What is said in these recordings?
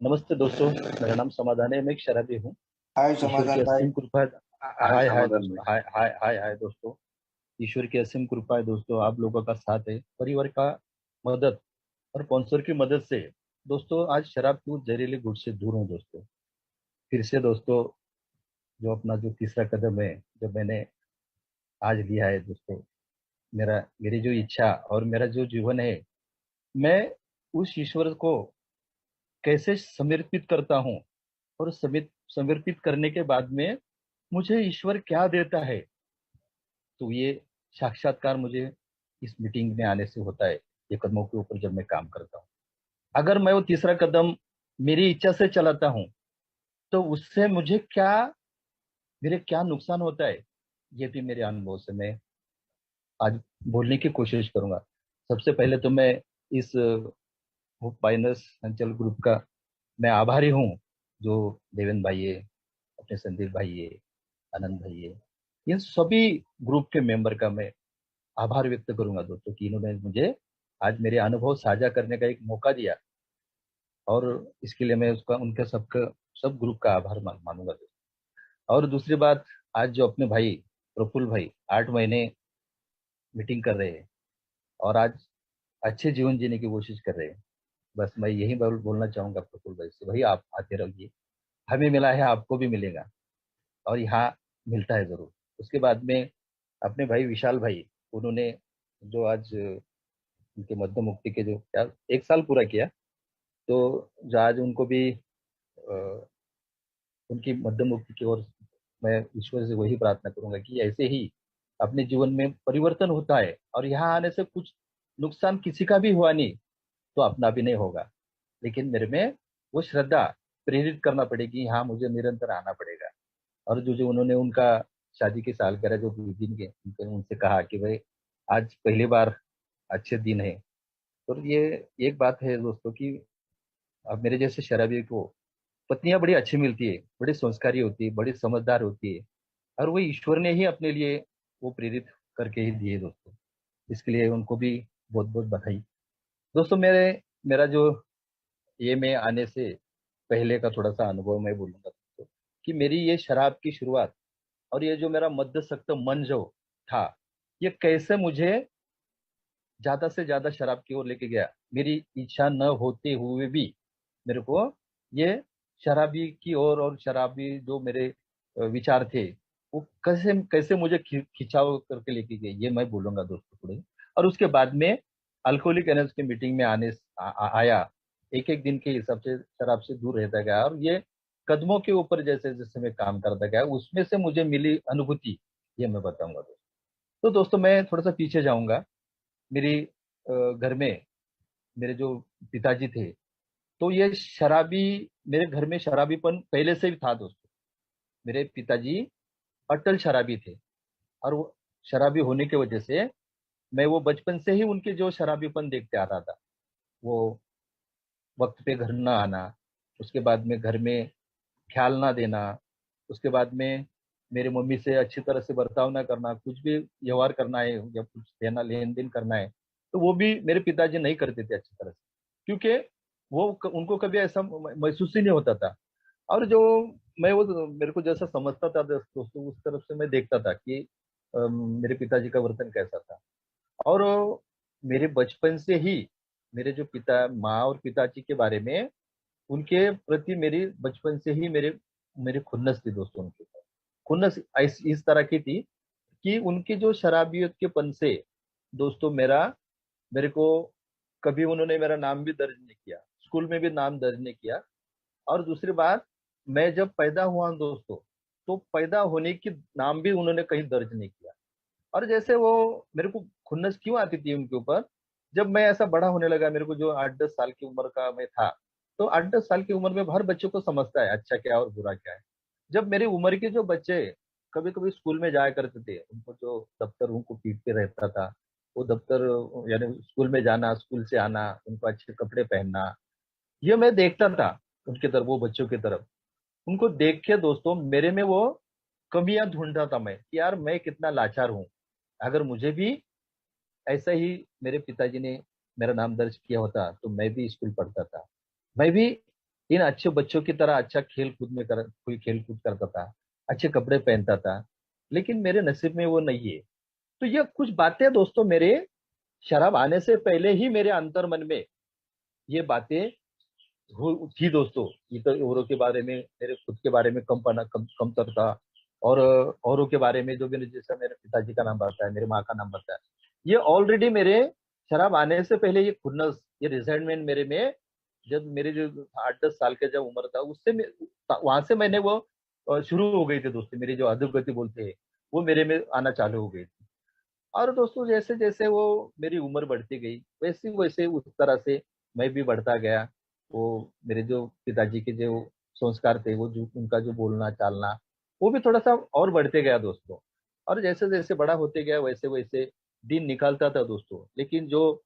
नमस्ते दोस्तों। मेरा नाम समाधान है, मैं एक शराबी हूँ। हाय ईश्वर की समाधान भाई। असीम कृपा है। हाय हाय हाय समाधान दोस्तों, भाई। हाय हाय हाय हाय दोस्तों। ईश्वर की असीम कृपा है दोस्तों, आप लोगों का साथ है, परिवार का मदद और स्पॉन्सर की मदद से दोस्तों आज शराब की उस जहरीले गुट से दूर हूँ दोस्तों। फिर से दोस्तों, जो अपना जो तीसरा कदम है जो मैंने आज लिया है दोस्तों, मेरी जो इच्छा और मेरा जो जीवन है, मैं उस ईश्वर को कैसे समर्पित करता हूँ और समर्पित करने के बाद में मुझे ईश्वर क्या देता है, तो ये साक्षात्कार मुझे इस मीटिंग में आने से होता है। ये कदमों के ऊपर जब मैं काम करता हूँ, अगर मैं वो तीसरा कदम मेरी इच्छा से चलाता हूँ तो उससे मुझे क्या, मेरे क्या नुकसान होता है, ये भी मेरे अनुभव से मैं आज बोलने की कोशिश करूंगा। सबसे पहले तो मैं इस फाइनेंस अंचल ग्रुप का मैं आभारी हूँ। जो देवेंद्र भाई है, अपने संदीप भाई है, आनंद भाई है, इन सभी ग्रुप के मेंबर का मैं आभार व्यक्त करूंगा दोस्तों कि इन्होंने मुझे आज मेरे अनुभव साझा करने का एक मौका दिया। और इसके लिए मैं उसका उनका सबका सब ग्रुप का आभार मानूंगा दोस्तों। और दूसरी बात, आज जो अपने भाई प्रफुल्ल भाई 8 महीने मीटिंग कर रहे हैं और आज अच्छे जीवन जीने की कोशिश कर रहे हैं, बस मैं यही बोलना चाहूंगा प्रफुल्ल भाई से, भाई आप आते रहिए। हमें मिला है, आपको भी मिलेगा और यहाँ मिलता है जरूर। उसके बाद में अपने भाई विशाल भाई, उन्होंने जो आज उनके मध्य मुक्ति के जो क्या 1 साल पूरा किया, तो जो आज उनको भी उनकी मध्य मुक्ति की ओर मैं ईश्वर से वही प्रार्थना करूंगा कि ऐसे ही अपने जीवन में परिवर्तन होता है और यहाँ आने से कुछ नुकसान किसी का भी हुआ नहीं तो अपना भी नहीं होगा, लेकिन मेरे में वो श्रद्धा प्रेरित करना पड़ेगी, यहाँ मुझे निरंतर आना पड़ेगा। और जो जो उन्होंने उनका शादी की सालगिरह जो दिन के उनसे कहा कि भाई आज पहली बार अच्छे दिन है, तो ये एक बात है दोस्तों कि अब मेरे जैसे शराबी को पत्नियां बड़ी अच्छी मिलती है, बड़ी संस्कारी होती है, बड़ी समझदार होती है, और वो ईश्वर ने ही अपने लिए वो प्रेरित करके ही दिए दोस्तों। इसके लिए उनको भी बहुत बहुत बधाई दोस्तों। मेरा जो ये में आने से पहले का थोड़ा सा अनुभव मैं बोलूंगा दोस्तों कि मेरी ये शराब की शुरुआत और ये जो मेरा मद्यसक्त मन जो था, ये कैसे मुझे ज्यादा से ज्यादा शराब की ओर लेके गया। मेरी इच्छा न होते हुए भी मेरे को ये शराबी की ओर और शराबी जो मेरे विचार थे, वो कैसे कैसे मुझे खिंचाव करके लेके गए, ये मैं बोलूंगा दोस्तों थोड़े। और उसके बाद में अल्कोहलिक एनर्जी की मीटिंग में आया, एक एक दिन के हिसाब से शराब से दूर रहता गया और ये कदमों के ऊपर जैसे जैसे मैं काम करता गया, उसमें से मुझे मिली अनुभूति ये मैं बताऊंगा दोस्तों। तो दोस्तों मैं थोड़ा सा पीछे जाऊंगा। मेरी घर में मेरे जो पिताजी थे, तो ये शराबी, मेरे घर में शराबीपन पहले से ही था दोस्तों। मेरे पिताजी अट्टल शराबी थे और वो शराबी होने की वजह से मैं वो बचपन से ही उनके जो शराबीपन देखते आ रहा था। वो वक्त पे घर ना आना, उसके बाद में घर में ख्याल ना देना, उसके बाद में मेरे मम्मी से अच्छी तरह से बर्ताव ना करना, कुछ भी व्यवहार करना है या कुछ देना लेन देन करना है तो वो भी मेरे पिताजी नहीं करते थे अच्छी तरह से, क्योंकि उनको कभी ऐसा महसूस ही नहीं होता था। और जो मैं वो मेरे को जैसा समझता था दोस्तों, उस तरफ से मैं देखता था कि मेरे पिताजी का वर्तन कैसा था। और मेरे बचपन से ही मेरे जो पिता माँ और पिताजी के बारे में, उनके प्रति मेरी बचपन से ही मेरे मेरे खुन्नस थी दोस्तों। उनके ऊपर खुन्नस इस तरह की थी कि उनकी जो शराबियत के पन से दोस्तों मेरे को कभी उन्होंने मेरा नाम भी दर्ज नहीं किया, स्कूल में भी नाम दर्ज नहीं किया। और दूसरी बात, मैं जब पैदा हुआ दोस्तों, तो पैदा होने की नाम भी उन्होंने कहीं दर्ज नहीं किया। और जैसे वो मेरे को खुन्नस क्यों आती थी उनके ऊपर, जब मैं ऐसा बड़ा होने लगा, मेरे को जो 8-10 साल की उम्र का मैं था, तो 8-10 साल की उम्र में हर बच्चे को समझता है अच्छा क्या और बुरा क्या है। जब मेरी उम्र के जो बच्चे कभी कभी स्कूल में जाया करते थे, उनको जो दफ्तर उनको पीटते रहता था, वो दफ्तर यानी स्कूल में जाना, स्कूल से आना, उनको अच्छे कपड़े पहनना, ये मैं देखता था उनके तरफ, वो बच्चों की तरफ। उनको देख के दोस्तों मेरे में वो कमियां ढूंढता था मैं कि यार मैं कितना लाचार हूँ। अगर मुझे भी ऐसा ही मेरे पिताजी ने मेरा नाम दर्ज किया होता तो मैं भी स्कूल पढ़ता था, मैं भी इन अच्छे बच्चों की तरह अच्छा खेल कूद में कर कोई खेल कूद करता था, अच्छे कपड़े पहनता था, लेकिन मेरे नसीब में वो नहीं है। तो ये कुछ बातें दोस्तों मेरे शराब आने से पहले ही मेरे अंतर मन में ये बातें थी दोस्तों। ये तो औरों के बारे में, मेरे खुद के बारे में कमतर था, और औरों के बारे में जो मैंने, जैसा मेरे पिताजी का नाम बताया, मेरे माँ का नाम बताया, ये ऑलरेडी मेरे शराब आने से पहले ये खुन्नस, ये रिजेंटमेंट मेरे में, जब मेरे जो 8-10 साल के जब उम्र था उससे वहां से मैंने वो शुरू हो गई थी दोस्तों, मेरी जो अधोगति बोलते हैं वो मेरे में आना चालू हो गई थी। और दोस्तों जैसे जैसे वो मेरी उम्र बढ़ती गई, वैसे वैसे उस तरह से मैं भी बढ़ता गया। वो मेरे जो पिताजी के जो संस्कार थे, वो जो उनका जो बोलना चालना, वो भी थोड़ा सा और बढ़ते गया दोस्तों। और जैसे जैसे बड़ा होते गया वैसे वैसे दिन निकालता था दोस्तों। लेकिन जो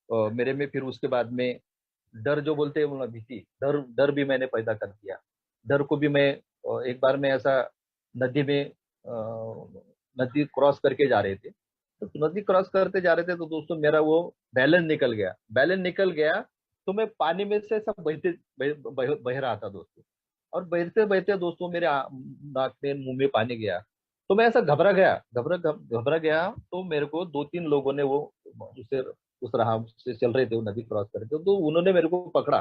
मेरे में फिर उसके बाद में डर जो बोलते हैं, वो भीति, डर डर भी मैंने पैदा कर दिया। डर को भी मैं एक बार मैं ऐसा नदी में नदी क्रॉस करके जा रहे थे, तो नदी क्रॉस करते जा रहे थे तो दोस्तों मेरा वो बैलेंस निकल गया। तो मैं पानी में से सब बह रहा था दोस्तों। और बहते बहते दोस्तों मेरे नाक में मुंह में पानी गया। तो मैं ऐसा घबरा गया। तो मेरे को 2-3 लोगों ने वो उसे उस राह से चल रहे थे, वो नदी क्रॉस कर रहे थे, तो उन्होंने मेरे को पकड़ा।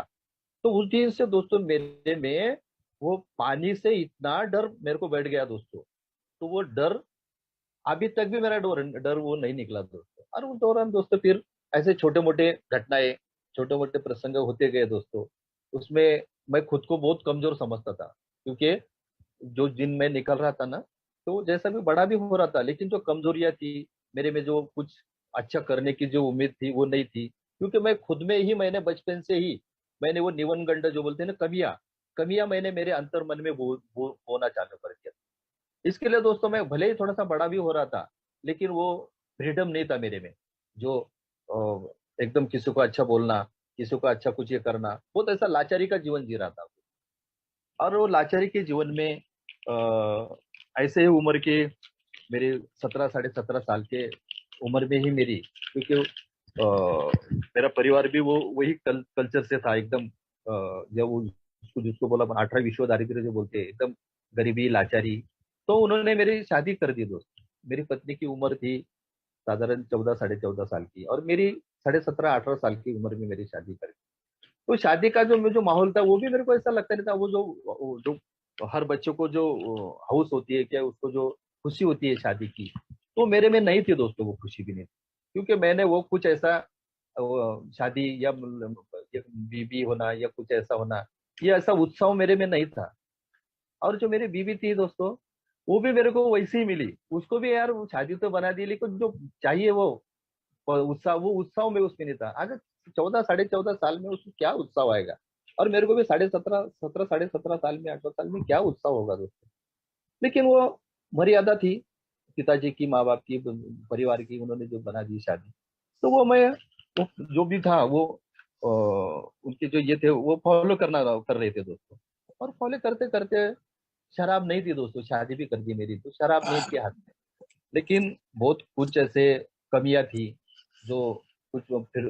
तो उस दिन से दोस्तों मेरे में वो पानी से इतना डर मेरे को बैठ गया दोस्तों। तो वो डर अभी तक भी मेरा डर डर वो नहीं निकला दोस्तों। और उस दौरान दोस्तों फिर ऐसे छोटे मोटे घटनाएं, छोटे मोटे प्रसंग होते गए दोस्तों। उसमें मैं खुद को बहुत कमजोर समझता था, क्योंकि जो दिन में निकल रहा था ना, तो जैसा भी बड़ा भी हो रहा था, लेकिन जो कमजोरियां थी मेरे में, जो कुछ अच्छा करने की जो उम्मीद थी वो नहीं थी। क्योंकि मैं खुद में ही, मैंने बचपन से ही मैंने वो निवनगंड जो बोलते हैं ना, कमियां कमियां मैंने मेरे अंतर मन में बोना चालू कर दिया। इसके लिए दोस्तों मैं भले ही थोड़ा सा बड़ा भी हो रहा था, लेकिन वो फ्रीडम नहीं था मेरे में, जो एकदम किसी को अच्छा बोलना, किसी को अच्छा कुछ ये करना, बहुत ऐसा लाचारी का जीवन जी रहा था। और वो लाचारी के जीवन में ऐसे ही उम्र के मेरे 17 साढ़े 17 साल के उम्र में ही मेरी, क्योंकि मेरा परिवार भी वो वही कल्चर से था एकदम, जब वो उसको जिसको बोला 18 विश्व दारिद्र्य जो बोलते हैं, एकदम गरीबी लाचारी। तो उन्होंने मेरी शादी कर दी दोस्त। मेरी पत्नी की उम्र थी साधारण 14 साढ़े 14 साल की, और मेरी 17 17 18 साल की उम्र में मेरी शादी कर दी। तो शादी का जो माहौल था वो भी मेरे को ऐसा लगता नहीं था, वो जो हर बच्चों को जो हाउस होती है क्या, उसको जो खुशी होती है शादी की, तो मेरे में नहीं थी दोस्तों, वो खुशी भी नहीं थी। क्योंकि मैंने वो कुछ ऐसा शादी या ये बीबी होना या कुछ ऐसा होना, ये ऐसा उत्सव मेरे में नहीं था। और जो मेरी बीबी थी दोस्तों, वो भी मेरे को वैसी ही मिली। उसको भी यार वो शादी तो बना दी, लेकिन जो चाहिए वो उत्साह में उसमें नहीं था। अगर 14 साढ़े 14 साल में उसमें क्या उत्साह आएगा, और मेरे को भी 17 17 साढ़े 17 साल में 18 साल में क्या उत्साह होगा दोस्तों। लेकिन वो मर्यादा थी पिताजी की, माँ बाप की, परिवार की, उन्होंने जो बना दी शादी। तो वो जो भी था वो उनके जो ये थे वो फॉलो करना कर रहे थे दोस्तों। और फॉलो करते करते शराब नहीं थी दोस्तों, शादी भी कर दी मेरी, तो शराब नहीं थी हाथ में। लेकिन बहुत कुछ ऐसे कमियां थी, जो कुछ फिर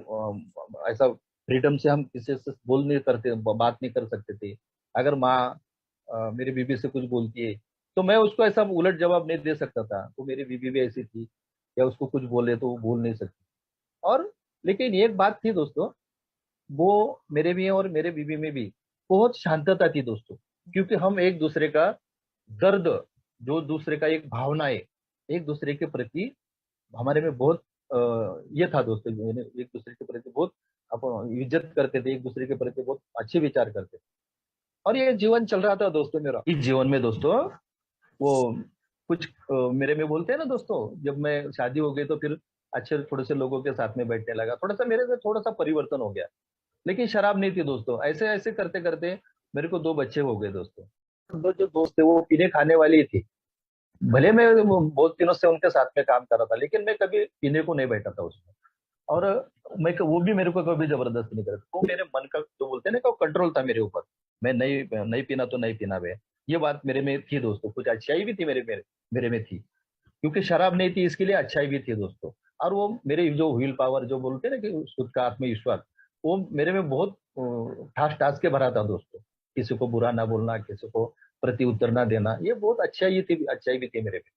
ऐसा फ्रीडम से हम किसी से बोल नहीं करते, बात नहीं कर सकते थे। अगर माँ मेरी बीबी से कुछ बोलती है, तो मैं उसको ऐसा उलट जवाब नहीं दे सकता था। तो मेरी बीबी भी ऐसी थी, या उसको कुछ बोले तो वो बोल नहीं सकती। और लेकिन एक बात थी दोस्तों, वो मेरे भी और मेरे बीबी में भी बहुत शांतता थी दोस्तों। क्योंकि हम एक दूसरे का दर्द, जो दूसरे का एक भावना है, एक दूसरे के प्रति हमारे में बहुत ये था दोस्तों, एक दूसरे के प्रति बहुत अपन इज्जत करते थे, एक दूसरे के प्रति बहुत अच्छे विचार करते थे। और ये जीवन चल रहा था दोस्तों मेरा। इस जीवन में दोस्तों वो कुछ मेरे में बोलते हैं ना दोस्तों, जब मैं शादी हो गई तो फिर अच्छे थोड़े से लोगों के साथ में बैठने लगा, थोड़ा सा मेरे से थोड़ा सा परिवर्तन हो गया। लेकिन शराब नहीं थी दोस्तों। ऐसे ऐसे करते करते मेरे को 2 बच्चे हो गए दोस्तों। दो जो दोस्त थे वो पीने खाने वाले ही थे। भले मैं वो बहुत दिनों से उनके साथ में काम कर रहा था, लेकिन मैं कभी पीने को नहीं बैठा था उसमें। और वो भी मेरे को कभी जबरदस्ती नहीं करता। वो मेरे मन का जो बोलते हैं ना, कंट्रोल था मेरे ऊपर। मैं नहीं नहीं पीना तो नहीं पीना बे, ये बात मेरे में थी दोस्तों। कुछ अच्छाई भी थी मेरे में थी, क्योंकि शराब नहीं थी इसके लिए अच्छाई भी थी दोस्तों। और वो मेरे जो व्हील पावर जो बोलते हैं ना कि खुद का आत्मविश्वास, वो मेरे में बहुत ठास ठास के भरा था दोस्तों। किसी को बुरा ना बोलना, किसी को प्रति उत्तर ना देना, ये बहुत अच्छाई भी थी मेरे में।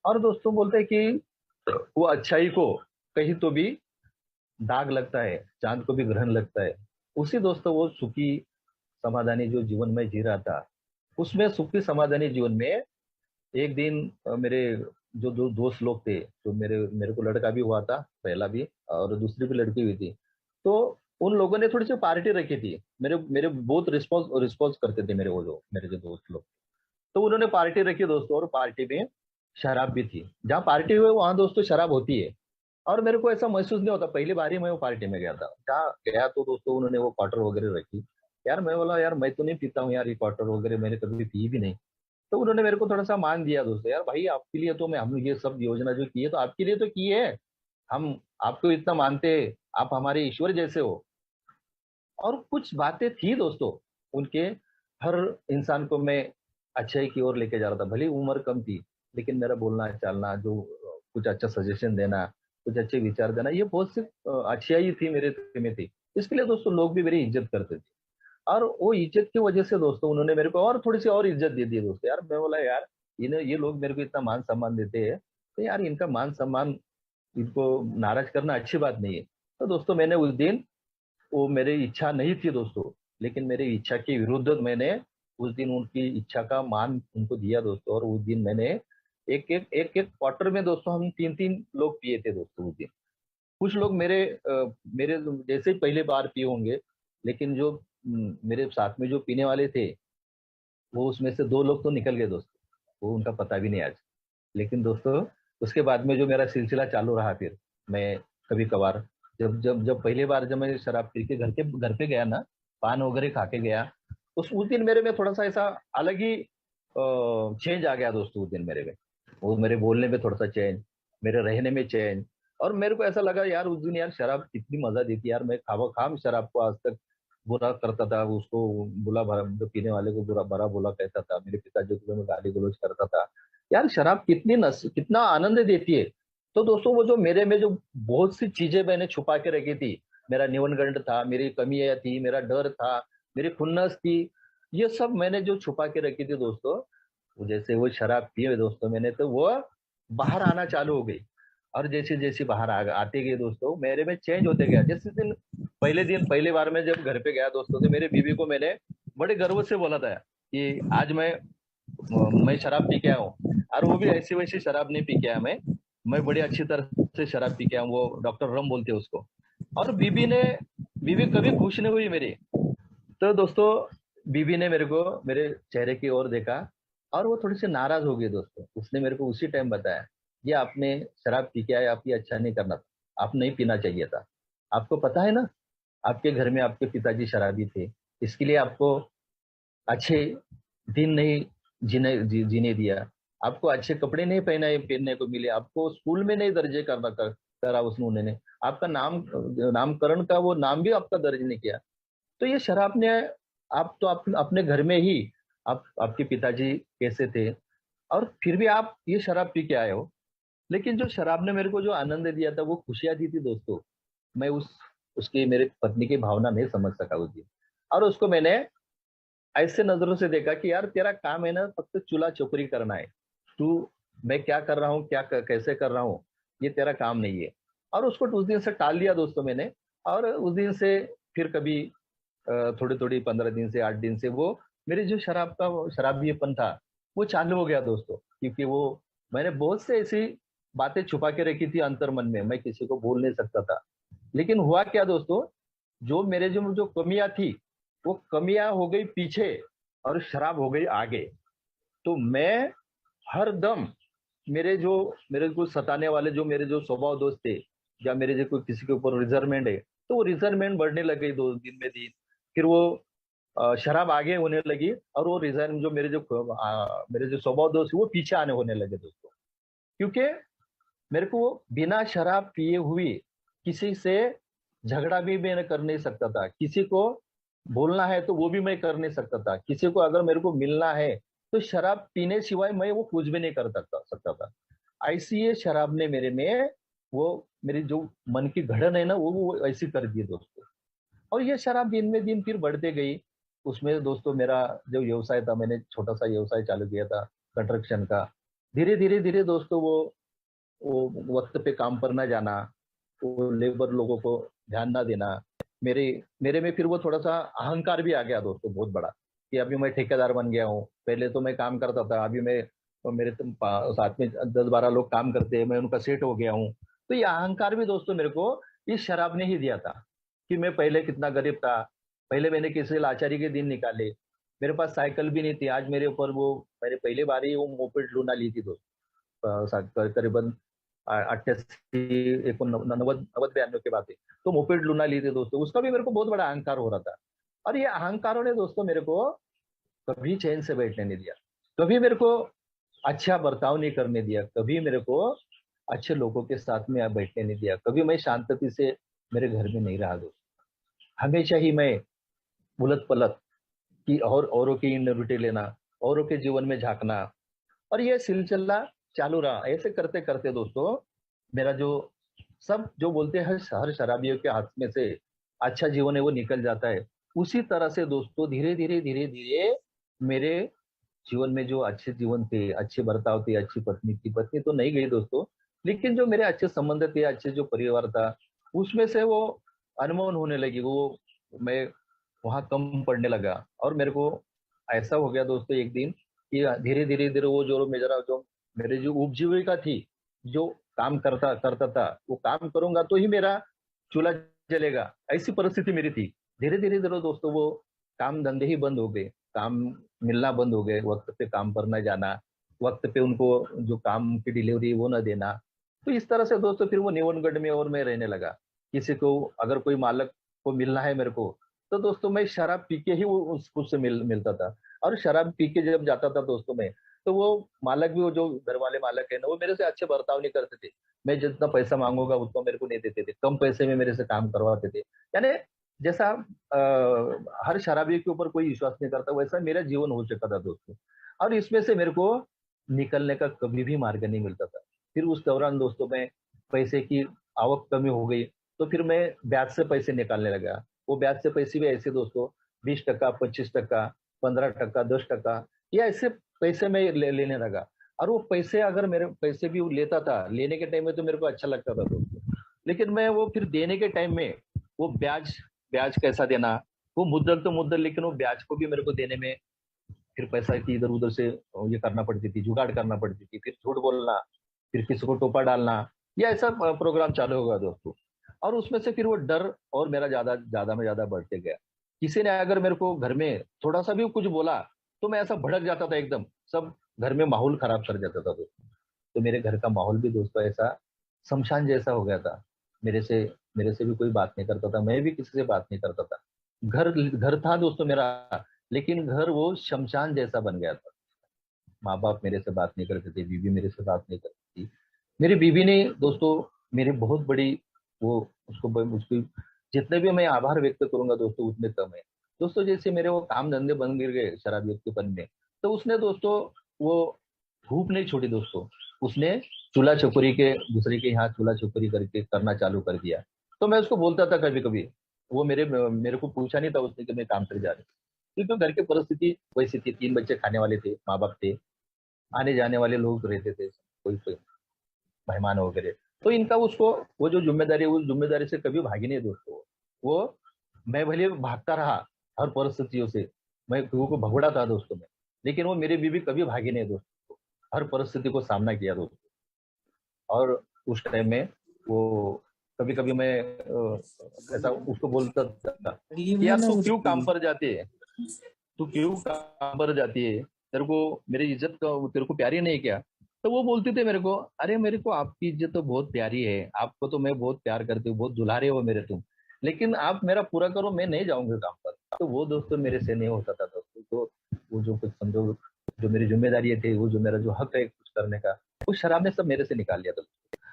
और दोस्तों बोलते हैं कि वो अच्छाई को कहीं तो भी दाग लगता है, चांद को भी ग्रहण लगता है। उसी दोस्तों वो सुखी समाधानी जो जीवन में जी रहा था, उसमें सुखी समाधानी जीवन में एक दिन मेरे जो दो दोस्त लोग थे, जो मेरे मेरे को लड़का भी हुआ था पहला भी, और दूसरी भी लड़की हुई थी। तो उन लोगों ने थोड़ी सी पार्टी रखी थी। मेरे मेरे बहुत रिस्पॉन्स रिस्पॉन्स करते थे मेरे जो दोस्त लोग। तो उन्होंने पार्टी रखी दोस्तों, और पार्टी में शराब भी थी। जहाँ पार्टी हुई वहां दोस्तों शराब होती है। और मेरे को ऐसा महसूस नहीं होता, पहली बार ही मैं वो पार्टी में गया था। जहाँ गया तो दोस्तों उन्होंने वो क्वार्टर वगैरह रखी। यार मैं बोला, यार मैं तो नहीं पीता हूँ यार, ये क्वार्टर वगैरह मैंने कभी पी भी नहीं। तो उन्होंने मेरे को थोड़ा सा मान दिया दोस्तों, यार भाई आपके लिए तो मैं हम ये सब योजना जो की है तो आपके लिए तो की है। हम आपको इतना मानते हैं, आप हमारे ईश्वर जैसे हो। और कुछ बातें थी दोस्तों उनके, हर इंसान को मैं अच्छाई की ओर लेके जा रहा था। भले उम्र कम थी, लेकिन मेरा बोलना चालना जो कुछ अच्छा सजेशन देना, कुछ अच्छे विचार देना, ये बहुत सी अच्छाई थी मेरे में थी। इसके लिए दोस्तों लोग भी मेरी इज्जत करते थे। और वो इज्जत की वजह से दोस्तों उन्होंने मेरे को और थोड़ी सी और इज्जत दे दी दोस्तों। यार मैं बोला, यार इन्हें ये लोग मेरे को इतना मान सम्मान देते हैं, तो यार इनका मान सम्मान, इनको नाराज करना अच्छी बात नहीं है। तो दोस्तों मैंने उस दिन, वो मेरी इच्छा नहीं थी दोस्तों, लेकिन मेरी इच्छा के विरुद्ध मैंने उस दिन उनकी इच्छा का मान उनको दिया दोस्तों। और उस दिन मैंने एक क्वार्टर में दोस्तों हम तीन तीन लोग पिए थे दोस्तों उस दिन। कुछ लोग मेरे जैसे ही पहले बार पिए होंगे, लेकिन जो मेरे साथ में जो पीने वाले थे, वो उसमें से दो लोग तो निकल गए दोस्तों, वो उनका पता भी नहीं आज। लेकिन दोस्तों उसके बाद में जो मेरा सिलसिला चालू रहा, फिर मैं कभी कभार, जब पहली बार जब मैं शराब पी के घर पे गया ना, पान वगैरह खा के गया, उस दिन मेरे में थोड़ा सा ऐसा अलग ही चेंज आ गया दोस्तों उस दिन मेरे में। वो मेरे बोलने में थोड़ा सा चेंज, मेरे रहने में चेंज। और मेरे को ऐसा लगा यार उस दिन, यार शराब कितनी मजा देती है यार। मैं खावा खाम शराब को आज तक बुरा करता था, उसको बुला भरा, जो पीने वाले को बुरा भरा बोला कहता था, मेरे पिताजी को मैं गाली गलौज करता था। यार शराब कितना आनंद देती है। तो दोस्तों वो जो मेरे में जो बहुत सी चीजें मैंने छुपा के रखी थी, मेरा न्यूनगंड था, मेरी कमियां थी, मेरा डर था, मेरी खुन्नस थी, ये सब मैंने जो छुपा के रखी थी दोस्तों, वो जैसे वो शराब पिए दोस्तों मैंने, तो वो बाहर आना चालू हो गई। और जैसे जैसे बाहर आते गए दोस्तों, मेरे में चेंज होते गया। जैसे दिन पहले बार में जब घर पे गया दोस्तों, तो मेरे बीवी को मैंने बड़े गर्व से बोला था कि आज मैं शराब पी के आया हूँ। और वो भी ऐसी वैसी शराब नहीं पी के आया मैं बड़ी अच्छी तरह से शराब पी के आया हूँ, वो डॉक्टर रम बोलते हैं उसको। और बीवी कभी खुश नहीं हुई मेरी। तो दोस्तों बीवी ने मेरे को मेरे चेहरे की ओर देखा, और वो थोड़ी सी नाराज हो गई दोस्तों। उसने मेरे को उसी टाइम बताया, ये आपने शराब पी के आए, आप ये अच्छा नहीं करना था, आप नहीं पीना चाहिए था। आपको पता है ना, आपके घर में आपके पिताजी शराबी थे, इसके लिए आपको अच्छे दिन नहीं जीने दिया, आपको अच्छे कपड़े नहीं पहनने को मिले, आपको स्कूल में नहीं दर्जे करा उसने उन्होंने, आपका नामकरण का वो नाम भी आपका दर्ज नहीं किया। तो ये शराब ने, आप तो अपने घर में ही, आपके पिताजी कैसे थे, और फिर भी आप ये शराब पी के आए हो। लेकिन जो शराब ने मेरे को जो आनंद दिया था, वो खुशियां दी थी दोस्तों, मैं उसकी मेरे पत्नी की भावना नहीं समझ सका उस दिन। और उसको मैंने ऐसे नजरों से देखा कि यार तेरा काम है ना फक्त चूल्हा चौकरी करना है। तू, मैं क्या कर रहा हूँ, कैसे कर रहा हूँ, ये तेरा काम नहीं है। और उसको उस दिन से टाल दिया दोस्तों मैंने। और उस दिन से फिर कभी थोड़ी थोड़ी 15 दिन से 8 दिन से वो मेरी जो शराबीपन था, वो चालू हो गया दोस्तों। क्योंकि वो मैंने बहुत से ऐसी बातें छुपा के रखी थी अंतर मन में, मैं किसी को बोल नहीं सकता था। लेकिन हुआ क्या दोस्तों, जो मेरे जो जो कमियां थी, वो कमियां हो गई पीछे, और शराब हो गई आगे। तो मैं हर दम मेरे को सताने वाले जो मेरे जो स्वभाव दोस्त थे, या मेरे जो कोई किसी के ऊपर रिजर्वमेंट है, तो वो रिजर्वमेंट बढ़ने लग गई दो दिन में दिन। फिर वो शराब आगे होने लगी, और वो रिजर्व जो मेरे जो स्वभाव दोस्त वो पीछे आने होने लगे दोस्तों। क्योंकि मेरे को बिना शराब पिए हुई किसी से झगड़ा भी मैं कर नहीं सकता था, किसी को बोलना है तो वो भी मैं कर नहीं सकता था, किसी को अगर मेरे को मिलना है तो शराब पीने सिवाय मैं वो कुछ भी नहीं कर सकता था। ऐसी ये शराब ने मेरे में वो मेरी जो मन की घड़न है ना, वो ऐसी कर दी दोस्तों। और ये शराब दिन में दिन फिर बढ़ते गई। उसमें दोस्तों मेरा जो व्यवसाय था, मैंने छोटा सा व्यवसाय चालू किया था कंस्ट्रक्शन का। धीरे धीरे धीरे दोस्तों वो वक्त पे काम पर ना जाना, वो लेबर लोगों को ध्यान ना देना, मेरे मेरे में फिर वो थोड़ा सा अहंकार भी आ गया दोस्तों, बहुत बड़ा, कि अभी मैं ठेकेदार बन गया हूँ। पहले तो मैं काम करता था, अभी मैं तो मेरे साथ में 10-12 लोग काम करते हैं, मैं उनका सेठ हो गया हूँ। तो ये अहंकार भी दोस्तों मेरे को इस शराब ने ही दिया था, कि मैं पहले कितना गरीब था। पहले मैंने किसी लाचारी के दिन निकाले, मेरे पास साइकिल भी नहीं थी, आज मेरे ऊपर वो, मैंने पहली बार ही वो मोपेड लूना ली थी दोस्तों, करीबन 88 89 90 92 के बाद थी। तो मोपेड लूना ली थी दोस्तों, उसका भी मेरे को बहुत बड़ा अहंकार हो रहा था। और ये अहंकारों ने दोस्तों मेरे को कभी चैन से बैठने नहीं दिया, कभी मेरे को अच्छा बर्ताव नहीं करने दिया, कभी मेरे को अच्छे लोगों के साथ में बैठने नहीं दिया, कभी मैं शांति से मेरे घर में नहीं रहा दोस्त। हमेशा ही मैं उलट पलट की और औरों की इन्विटी लेना, औरों के जीवन में झांकना, और ये सिलसिला चालू रहा। ऐसे करते करते दोस्तों मेरा जो, सब जो बोलते हैं हर शराबियों के हाथ में से अच्छा जीवन है वो निकल जाता है, उसी तरह से दोस्तों धीरे धीरे धीरे धीरे मेरे जीवन में जो अच्छे जीवन थे, अच्छे बर्ताव थे, अच्छी पत्नी थी, पत्नी तो नहीं गई दोस्तों, लेकिन जो मेरे अच्छे संबंध थे, अच्छे जो परिवार था, उसमें से वो अनमोल होने लगी वो, मैं वहां कम पड़ने लगा। और मेरे को ऐसा हो गया दोस्तों एक दिन, कि धीरे धीरे धीरे वो जो मेरा जो मेरी जो उपजीविका थी, जो काम करता करता था, वो काम करूंगा तो ही मेरा चूल्हा जलेगा, ऐसी परिस्थिति मेरी थी। धीरे धीरे धीरे दोस्तों वो काम धंधे ही बंद हो गए, काम मिलना बंद हो गए, वक्त पे काम पर न जाना, वक्त पे उनको जो काम की डिलीवरी वो न देना। तो इस तरह से दोस्तों फिर वो निवनगढ़ में और मैं रहने लगा। किसी को अगर कोई मालक को मिलना है मेरे को, तो दोस्तों मैं शराब पी के ही वो उससे मिलता था। और शराब पी के जब जाता था दोस्तों मैं, तो वो मालक भी, वो जो घर वाले मालक है ना, वो मेरे से अच्छे बर्ताव नहीं करते थे। मैं जितना पैसा मांगूंगा उतना मेरे को नहीं देते थे, कम पैसे में मेरे से काम करवाते थे। यानी जैसा हर शराबी के ऊपर कोई विश्वास नहीं करता, वैसा मेरा जीवन हो चुका था दोस्तों। और इसमें से मेरे को निकलने का कभी भी मार्ग नहीं मिलता था। फिर उस दौरान दोस्तों में पैसे की आवक कमी हो गई, तो फिर मैं ब्याज से पैसे निकालने लगा। वो ब्याज से पैसे भी ऐसे दोस्तों, 20%, 25%, 15%, 10%, ये ऐसे पैसे में लेने लगा। और वो पैसे, अगर मेरे पैसे भी वो लेता था, लेने के टाइम में तो मेरे को अच्छा लगता था दोस्तों, लेकिन मैं वो फिर देने के टाइम में वो ब्याज ब्याज कैसा देना, वो मुद्दल तो मुद्दल, लेकिन वो ब्याज को भी मेरे को देने में फिर पैसा की इधर उधर से ये करना पड़ती थी, जुगाड़ करना पड़ती थी, फिर झूठ बोलना, फिर किसी को टोपा डालना, ये ऐसा प्रोग्राम चालू होगा दोस्तों। और उसमें से फिर वो डर और मेरा ज्यादा ज्यादा में ज्यादा बढ़ते गया। किसी ने अगर मेरे को घर में थोड़ा सा भी कुछ बोला, तो मैं ऐसा भड़क जाता था एकदम, सब घर में माहौल खराब कर जाता था दोस्तों। तो मेरे घर का माहौल भी दोस्तों ऐसा शमशान जैसा हो गया था। मेरे से मेरे से भी कोई बात नहीं करता था, मैं भी किसी से बात नहीं करता था। घर घर था दोस्तों मेरा, लेकिन घर वो शमशान जैसा बन गया था। माँ बाप मेरे से बात नहीं करते थे, बीवी मेरे से बात नहीं करती थी। मेरी बीवी ने दोस्तों मेरी बहुत बड़ी वो, उसको जितने भी मैं आभार व्यक्त करूंगा दोस्तों उतने कम है दोस्तों। जैसे मेरे वो काम धंधे बन गिर गए शराबियत के पन में, तो उसने दोस्तों वो धूप नहीं छोड़ी दोस्तों, उसने चूल्हा चौकरी के, दूसरे के यहाँ चूल्हा चौकरी करके करना चालू कर दिया। तो मैं उसको बोलता था कभी कभी, वो मेरे को पूछा नहीं था उसने कि मैं काम पर जा रहा हूँ, क्योंकि घर की परिस्थिति वैसी थी, 3 बच्चे खाने वाले थे, माँ बाप थे, आने जाने वाले लोग रहते थे, कोई कोई मेहमान वगैरह। तो इनका उसको वो जो जिम्मेदारी है, उस जिम्मेदारी से कभी भागी नहीं दोस्तों। वो मैं भले भागता रहा हर परिस्थितियों से, मैं लोगों को भगोड़ा था दोस्तों में, लेकिन वो मेरी बीवी कभी भागी नहीं दोस्तों, हर परिस्थिति को सामना किया दोस्तों। और उस टाइम में वो कभी कभी मैं ऐसा उसको बोलता था लीव कि है यार ना तू क्यों उसकी। काम पर जाती है, तू क्यों काम पर जाती है, तेरे को मेरी इज्जत का तेरे को प्यारी नहीं क्या। तो वो बोलते थे मेरे को, अरे मेरे को आपकी इज्जत तो बहुत प्यारी है, आपको तो मैं बहुत प्यार करती हूँ, बहुत दुलारे हो मेरे तुम, लेकिन आप मेरा पूरा करो, मैं नहीं जाऊंगा काम पर। तो वो दोस्तों मेरे से नहीं होता था दोस्तों। तो वो जो कुछ समझो, जो मेरी जिम्मेदारी थी, वो जो मेरा जो हक है कुछ करने का, वो शराब ने सब मेरे से निकाल लिया था।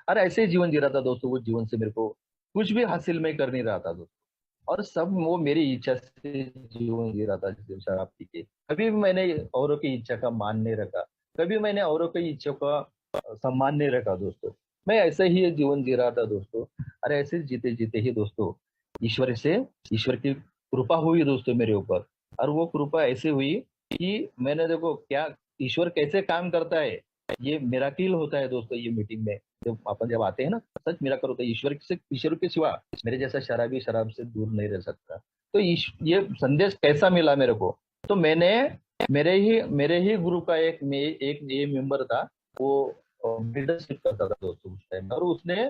अरे ऐसे ही जीवन जी रहा था दोस्तों, वो जीवन से मेरे को कुछ भी हासिल मैं कर नहीं रहा था दोस्तों। और सब वो मेरी इच्छा से जीवन जी रहा था, जैसे शराब पी के। कभी भी मैंने औरों की इच्छा का मान नहीं रखा, कभी मैंने औरों की इच्छा का सम्मान नहीं रखा दोस्तों। मैं ऐसे ही जीवन जी रहा था दोस्तों। अरे ऐसे जीते जीते ही दोस्तों ईश्वर की कृपा हुई दोस्तों मेरे ऊपर। और वो कृपा ऐसे हुई कि मैंने, देखो क्या ईश्वर कैसे काम करता है, ये मिराकिल होता है दोस्तों। ये मीटिंग में जब आते हैं ना, सच मिराकल होता है। ईश्वर के सिवा मेरे जैसा शराबी शराब से दूर नहीं रह सकता। तो ये संदेश कैसा मिला मेरे को, तो मैंने मेरे ही ग्रुप का एक ये मेंबर था, वो लीडरशिप करता था दोस्तों उस टाइम। और उसने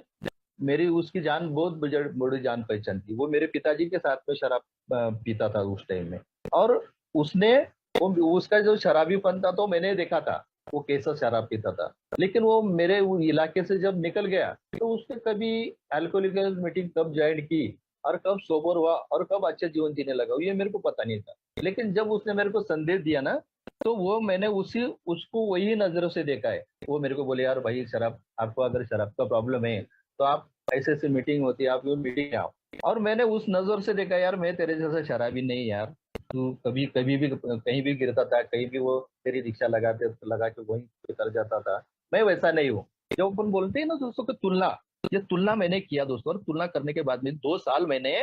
मेरी उसकी जान बहुत बड़ी जान पहचान थी। वो मेरे पिताजी के साथ में शराब पीता था उस टाइम में। और उसने वो उसका जो शराबीपन था तो मैंने देखा था वो कैसा शराब पीता था। लेकिन वो मेरे वो इलाके से जब निकल गया तो उसने कभी अल्कोहलिक मीटिंग कब ज्वाइन की और कब सोबर हुआ और कब अच्छा जीवन जीने लगा, ये मेरे को पता नहीं था। लेकिन जब उसने मेरे को संदेश दिया ना, तो वो मैंने उसी उसको वही नजरों से देखा है। वो मेरे को बोले, यार भाई शराब, आपको अगर शराब का प्रॉब्लम है तो आप ऐसे ऐसे मीटिंग होती है, आप वो मीटिंग में आओ। और मैंने उस नजर से देखा, यार मैं तेरे जैसा शराबी नहीं यार। तू कभी कभी भी कहीं भी गिरता था, कहीं भी वो तेरी रिक्शा लगा के वहीं पे उतर जाता था। मैं वैसा नहीं हूँ। जो अपन बोलते हैं ना दोस्तों की तुलना, ये तुलना मैंने किया दोस्तों। और तुलना करने के बाद में 2 साल मैंने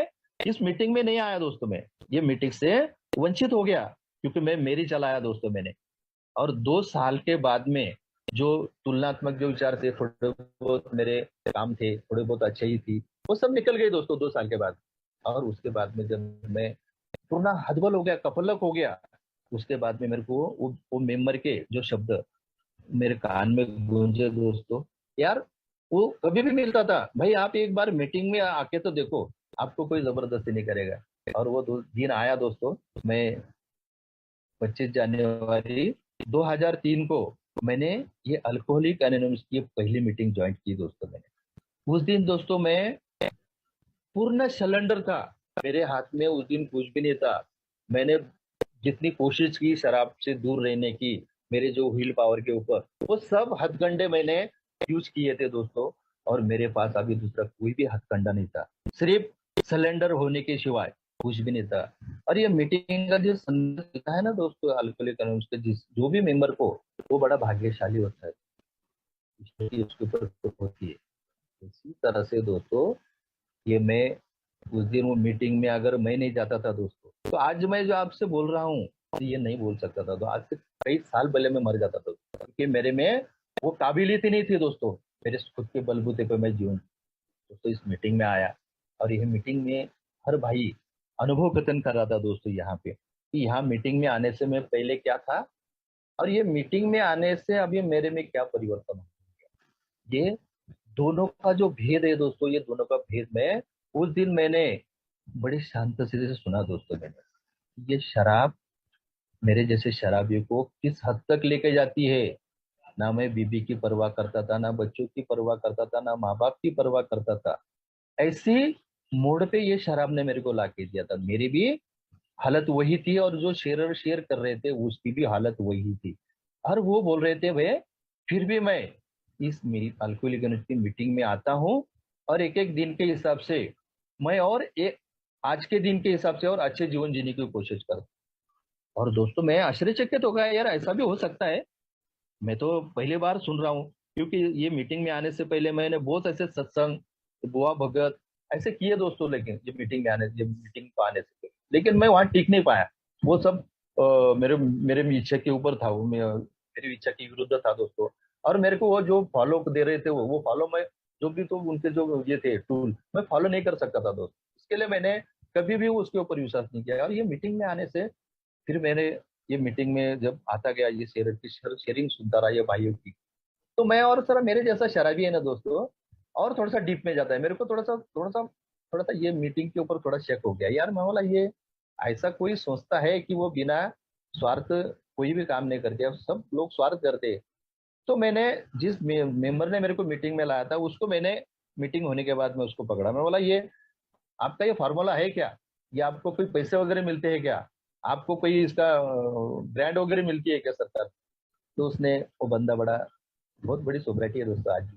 इस मीटिंग में नहीं आया दोस्तों। मैं ये मीटिंग से वंचित हो गया, क्योंकि मैं मेरी चलाया दोस्तों मैंने। और 2 साल के बाद में जो तुलनात्मक जो विचार थे, थोड़े बहुत मेरे काम थे, थोड़े बहुत अच्छे ही थी, वो सब निकल गए दोस्तों 2 साल के बाद। और उसके बाद में जब मैं पूर्ण हतबल हो गया, कपलक हो गया, उसके बाद में मेरे को वो मेंबर के जो शब्द मेरे कान में गूंजे दोस्तों, यार वो कभी भी मिलता था, भाई आप एक बार मीटिंग में आके तो देखो, आपको कोई जबरदस्ती नहीं करेगा। और वो दिन आया दोस्तों। मैं 25 जनवरी 2003 को मैंने ये अल्कोहलिक एनोनिमस की पहली मीटिंग ज्वाइन की दोस्तों मैंने। उस दिन दोस्तों मैं पूर्ण सिलेंडर था, मेरे हाथ में उस दिन कुछ भी नहीं था। मैंने जितनी कोशिश की शराब से दूर रहने की, मेरे जो व्हील पावर के ऊपर, वो सब हथकंडे मैंने यूज किए थे दोस्तों। और मेरे पास अभी दूसरा कोई भी हथकंडा नहीं था, सिर्फ सिलेंडर होने के सिवाय कुछ भी नहीं था। और ये मीटिंग का जो संदेश होता है ना दोस्तों, अल्कोहलिक एनोनिमस के जिस जो भी मेंबर को, वो बड़ा भाग्यशाली होता है, इसलिए उसके ऊपर होती है। इसी तरह से दोस्तों, ये मैं उस दिन वो मीटिंग में अगर मैं नहीं जाता था दोस्तों, तो आज मैं जो आपसे बोल रहा हूँ तो ये नहीं बोल सकता था। तो आज से कई साल पहले मैं मर जाता था, क्योंकि मेरे में वो काबिलियत ही नहीं थी दोस्तों। मेरे खुद के बलबूते पे मैं जीवन दोस्तों इस मीटिंग में आया। और यह मीटिंग में हर भाई अनुभव कथन कर रहा था दोस्तों यहाँ पे, कि यहाँ मीटिंग में आने से मैं पहले क्या था, और ये मीटिंग में आने से अब ये मेरे में क्या परिवर्तन हो गया। ये दोनों का जो भेद है दोस्तों, ये दोनों का भेद मैं उस दिन मैंने बड़ी शांत से सुना दोस्तों। मैंने ये शराब मेरे जैसे शराबियों को किस हद तक लेके जाती है। ना मैं बीबी की परवाह करता था, ना बच्चों की परवाह करता था, ना माँ बाप की परवाह करता था। ऐसी मोड़ पे ये शराब ने मेरे को ला के दिया था। मेरी भी हालत वही थी, और जो शेयर शेयर कर रहे थे उसकी भी हालत वही थी। और वो बोल रहे थे, भाई फिर भी मैं इस मेरी अल्कोहलिक एनोनिमस की मीटिंग में आता हूँ, और एक एक दिन के हिसाब से मैं और एक आज के दिन के हिसाब से और अच्छे जीवन जीने की कोशिश करता हूँ। और दोस्तों मैं आश्चर्यचकित हो गया, यार ऐसा भी हो सकता है। मैं तो पहली बार सुन रहा हूँ, क्योंकि ये मीटिंग में आने से पहले मैंने बहुत ऐसे सत्संग, बुआ भगत ऐसे किए दोस्तों। लेकिन ये मीटिंग को आने से पहले, लेकिन मैं वहां टिक नहीं पाया। वो सब मेरे मेरे इच्छा के ऊपर था, वो मेरी इच्छा के विरुद्ध था दोस्तों। और मेरे को वो जो फॉलो दे रहे थे, वो फॉलो मैं, जो भी तो उनके जो ये थे टूल, मैं फॉलो नहीं कर सकता था दोस्त। इसके लिए मैंने कभी भी उसके ऊपर विश्वास नहीं किया। और ये मीटिंग में आने से फिर मैंने, ये मीटिंग में जब आता गया, ये शेयरिंग सुनता रहा ये भाइयों की, तो मैं और सर मेरे जैसा शराबी है ना दोस्तों, और थोड़ा सा डीप में जाता है। मेरे को थोड़ा सा ये मीटिंग के ऊपर थोड़ा शक हो गया, यार मैं बोला ये ऐसा कोई सोचता है कि वो बिना स्वार्थ कोई भी काम नहीं करते, अब सब लोग स्वार्थ करते हैं। तो मैंने जिस मेंबर ने मेरे को मीटिंग में लाया था उसको मैंने, मीटिंग होने के बाद मैं उसको पकड़ा। मैं बोला, ये आपका ये फार्मूला है क्या, या आपको कोई पैसे वगैरह मिलते हैं क्या, आपको कोई इसका ग्रांट वगैरह मिलती है क्या सरकार। तो उसने, वो बंदा बड़ा, बहुत बड़ी सोसाइटी है दोस्तों आज भी।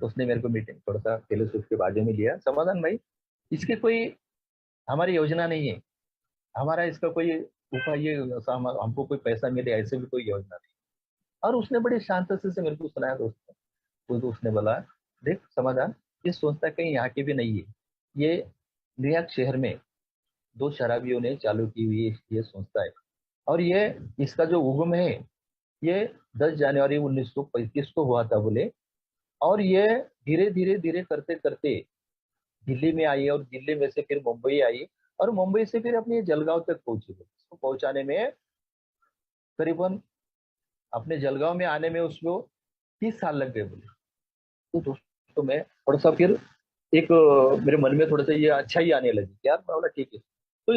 तो उसने मेरे को मीटिंग थोड़ा सा फेलोशिप के बाजू में लिया, समाधान भाई इसके कोई हमारी योजना नहीं है, हमारा इसका कोई उपाय ये हमको कोई पैसा मिले ऐसे भी कोई योजना नहीं। और उसने बड़ी शांत से मेरे को सुनाया दोस्तों। तो उसने बोला, देख समाधान, ये सोचता कहीं यहाँ के भी नहीं है, ये न्यूयॉर्क शहर में दो शराबियों ने चालू की हुई ये संस्था है। और ये इसका जो उगम है ये 10 जनवरी 1935 को हुआ था बोले। और ये धीरे धीरे धीरे करते करते दिल्ली में आई और दिल्ली में से फिर मुंबई आई और मुंबई से फिर अपने जलगांव तक पहुंची। उसको पहुंचाने में करीबन अपने जलगांव में आने में उसको 30 साल लग गए बोले। तो दोस्तों मैं थोड़ा सा फिर एक मेरे मन में थोड़ा सा ये अच्छा ही आने लगी यार। मैं बोला ठीक है, तो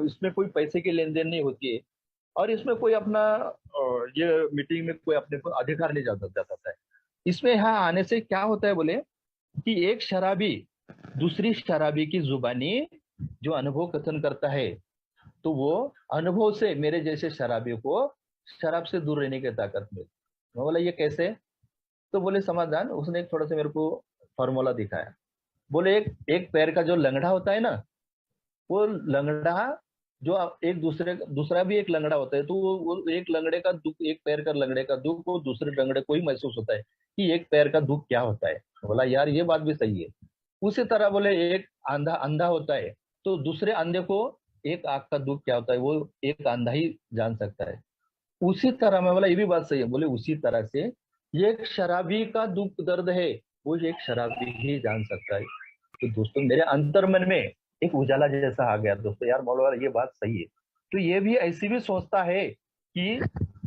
इसमें कोई पैसे की लेन देन नहीं होती है और इसमें कोई अपना ये मीटिंग में कोई अपने को अधिकार नहीं जाता जाता है। इसमें यहाँ आने से क्या होता है बोले कि एक शराबी दूसरी शराबी की जुबानी जो अनुभव कथन करता है, तो वो अनुभव से मेरे जैसे शराबियों को शराब से दूर रहने की ताकत मिलती। मैं बोला ये कैसे? तो बोले समाधान, उसने एक थोड़ा सा मेरे को फॉर्मूला दिखाया। बोले एक एक पैर का जो लंगड़ा होता है ना, वो लंगड़ा जो एक दूसरे दूसरा भी एक लंगड़ा होता है, तो वो एक लंगड़े का दुख, एक पैर का लंगड़े का दुख वो दूसरे लंगड़े को ही महसूस होता है कि एक पैर का दुख क्या होता है। बोला यार ये बात भी सही है। उसी तरह बोले एक अंधा अंधा होता है, तो दूसरे अंधे को एक आंख का दुख क्या होता है वो एक अंधा ही जान सकता है। उसी तरह मैं बोला ये भी बात सही है। बोले उसी तरह से ये एक शराबी का दुख दर्द है, वो एक शराबी ही जान सकता है। तो दोस्तों मेरे अंतर मन में एक उजाला जैसा आ गया दोस्तों, यार मौलवा ये बात सही है। तो ये भी ऐसी भी सोचता है कि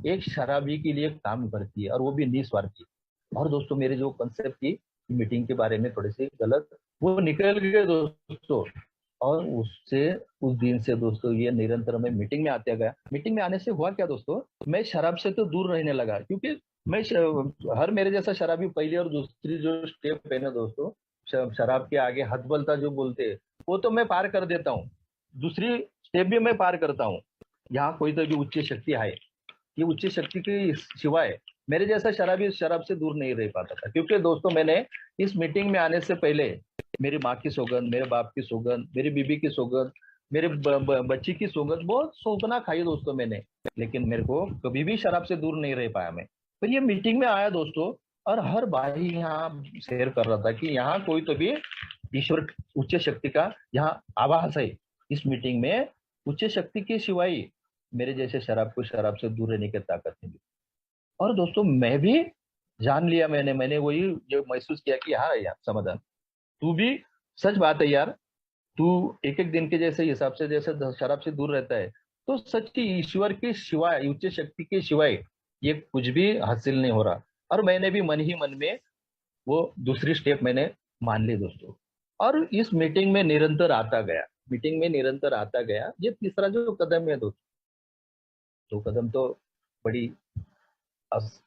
एक शराबी के लिए काम करती है और वो भी निस्वार्थी। और दोस्तों मेरे जो कंसेप्ट की मीटिंग के बारे में थोड़े से गलत वो निकल गए दोस्तों। और उससे उस दिन से दोस्तों ये निरंतर मैं मीटिंग में आते गया। मीटिंग में आने से हुआ क्या दोस्तों, मैं शराब से तो दूर रहने लगा, क्योंकि हर मेरे जैसा शराबी पहली और दूसरी जो स्टेप है ना दोस्तों, शराब के आगे हद बलता जो बोलते हैं वो तो मैं पार कर देता हूँ। दूसरी स्टेप भी मैं पार करता हूँ। यहाँ कोई तो भी उच्च शक्ति है, ये उच्च शक्ति के सिवाय मेरे जैसा शराबी शराब से दूर नहीं रह पाता था। क्योंकि दोस्तों मैंने इस मीटिंग में आने से पहले मेरी माँ की सौगंध, मेरे बाप की सौगंध, मेरी बीबी की सौगंध, मेरे बच्ची की सौगंध, बहुत सौगंधा खाई दोस्तों मैंने, लेकिन मेरे को कभी भी शराब से दूर नहीं रह पाया मैं। फिर ये मीटिंग में आया दोस्तों, और हर भाई यहाँ शेयर कर रहा था कि यहाँ कोई तो भी ईश्वर उच्च शक्ति का यहाँ आभास है। इस मीटिंग में उच्च शक्ति के सिवाय मेरे जैसे शराब को शराब से दूर रहने की ताकत नहीं। और दोस्तों मैं भी जान लिया, मैंने वही जो महसूस किया कि हाँ यार समाधान, तू भी सच बात है यार। तू एक एक दिन के जैसे हिसाब से जैसे शराब से दूर रहता है, तो सच की ईश्वर के सिवाय उच्च शक्ति के सिवाय ये कुछ भी हासिल नहीं हो रहा। और मैंने भी मन ही मन में वो दूसरी स्टेप मैंने मान ली दोस्तों। और इस मीटिंग में निरंतर आता गया, मीटिंग में निरंतर आता गया। ये तीसरा जो कदम है दोस्तों, दो कदम तो बड़ी आस,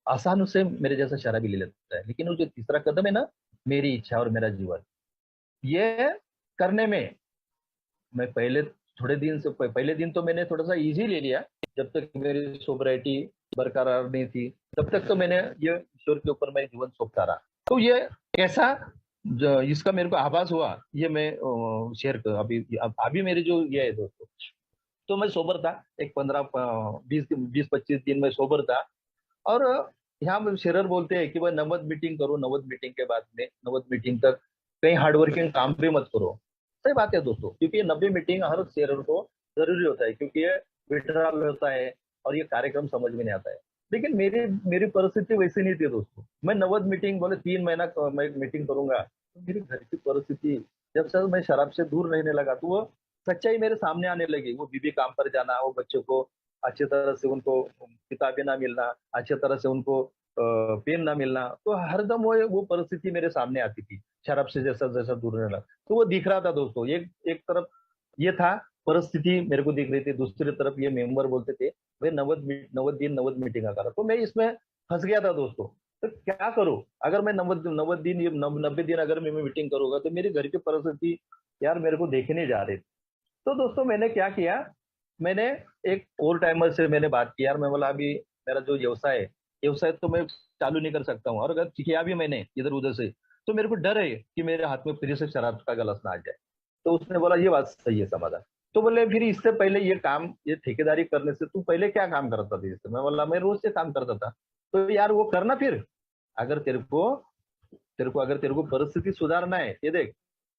आसान से मेरे जैसा शराबी ले लेता है, लेकिन वो जो तीसरा कदम है ना, मेरी इच्छा और मेरा जीवन, ये करने में मैं थोड़े दिन से पहले दिन तो मैंने थोड़ा सा इजी ले लिया। जब तक मेरी सोबराइटी बरकरार नहीं थी तब तक तो मैंने ये ईश्वर के ऊपर मैं जीवन सौंपता रहा। तो ये कैसा इसका मेरे को आभास हुआ, ये मैं शेयर कर अभी मेरी जो ये है दोस्तों। तो मैं सोबर था एक 15 20 25 दिन में सोबर था। और यहाँ शेरर बोलते हैं कि भाई नवद मीटिंग करो, नवद मीटिंग के बाद में नवद मीटिंग तक कहीं हार्डवर्किंग काम भी मत करो। सही बात है दोस्तों, क्योंकि ये 90 मीटिंग हर शेरर को जरूरी होता है, क्योंकि ये विड्रॉल होता है और ये कार्यक्रम समझ में नहीं आता है। लेकिन मेरी मेरी परिस्थिति वैसी नहीं थी दोस्तों। मैं नवद मीटिंग बोले 3 महीना मैं मीटिंग करूंगा, तो मेरी घर की परिस्थिति, जब से मैं शराब से दूर रहने लगा तो वो सच्चाई मेरे सामने आने लगी। वो बीबी काम पर जाना, वो बच्चों को अच्छी तरह से उनको किताबें ना मिलना, अच्छी तरह से उनको पेन ना मिलना, तो हरदम वो परिस्थिति मेरे सामने आती थी। शराब से जैसा जैसा दूर रहना, तो वो दिख रहा था दोस्तों। एक एक तरफ ये था, परिस्थिति मेरे को दिख रही थी, दूसरी तरफ ये मेंबर बोलते थे भाई 90 दिन 90 मीटिंग करा। तो मैं इसमें फंस गया था दोस्तों। तो क्या करूं, अगर मैं 90 दिन 90 दिन अगर मैं मीटिंग करूंगा तो मेरी घर की परिस्थिति यार मेरे को देखने जा रही थी। तो दोस्तों मैंने क्या किया, मैंने एक ओल्ड टाइमर से मैंने बात की। यार मैं बोला अभी मेरा जो व्यवसाय है, व्यवसाय तो मैं चालू नहीं कर सकता हूँ, और अगर किया भी मैंने इधर उधर से तो मेरे को डर है कि मेरे हाथ में फिर से शराब का गिलास ना आ जाए। तो उसने बोला ये बात सही है समाधान। तो बोले फिर इससे पहले ये काम, ये ठेकेदारी करने से तू पहले क्या काम करता था? इससे मैं बोला मैं रोज से काम करता था। तो यार वो करना फिर, अगर तेरे को तेरे को अगर तेरे को परिस्थिति सुधारना है, ये देख,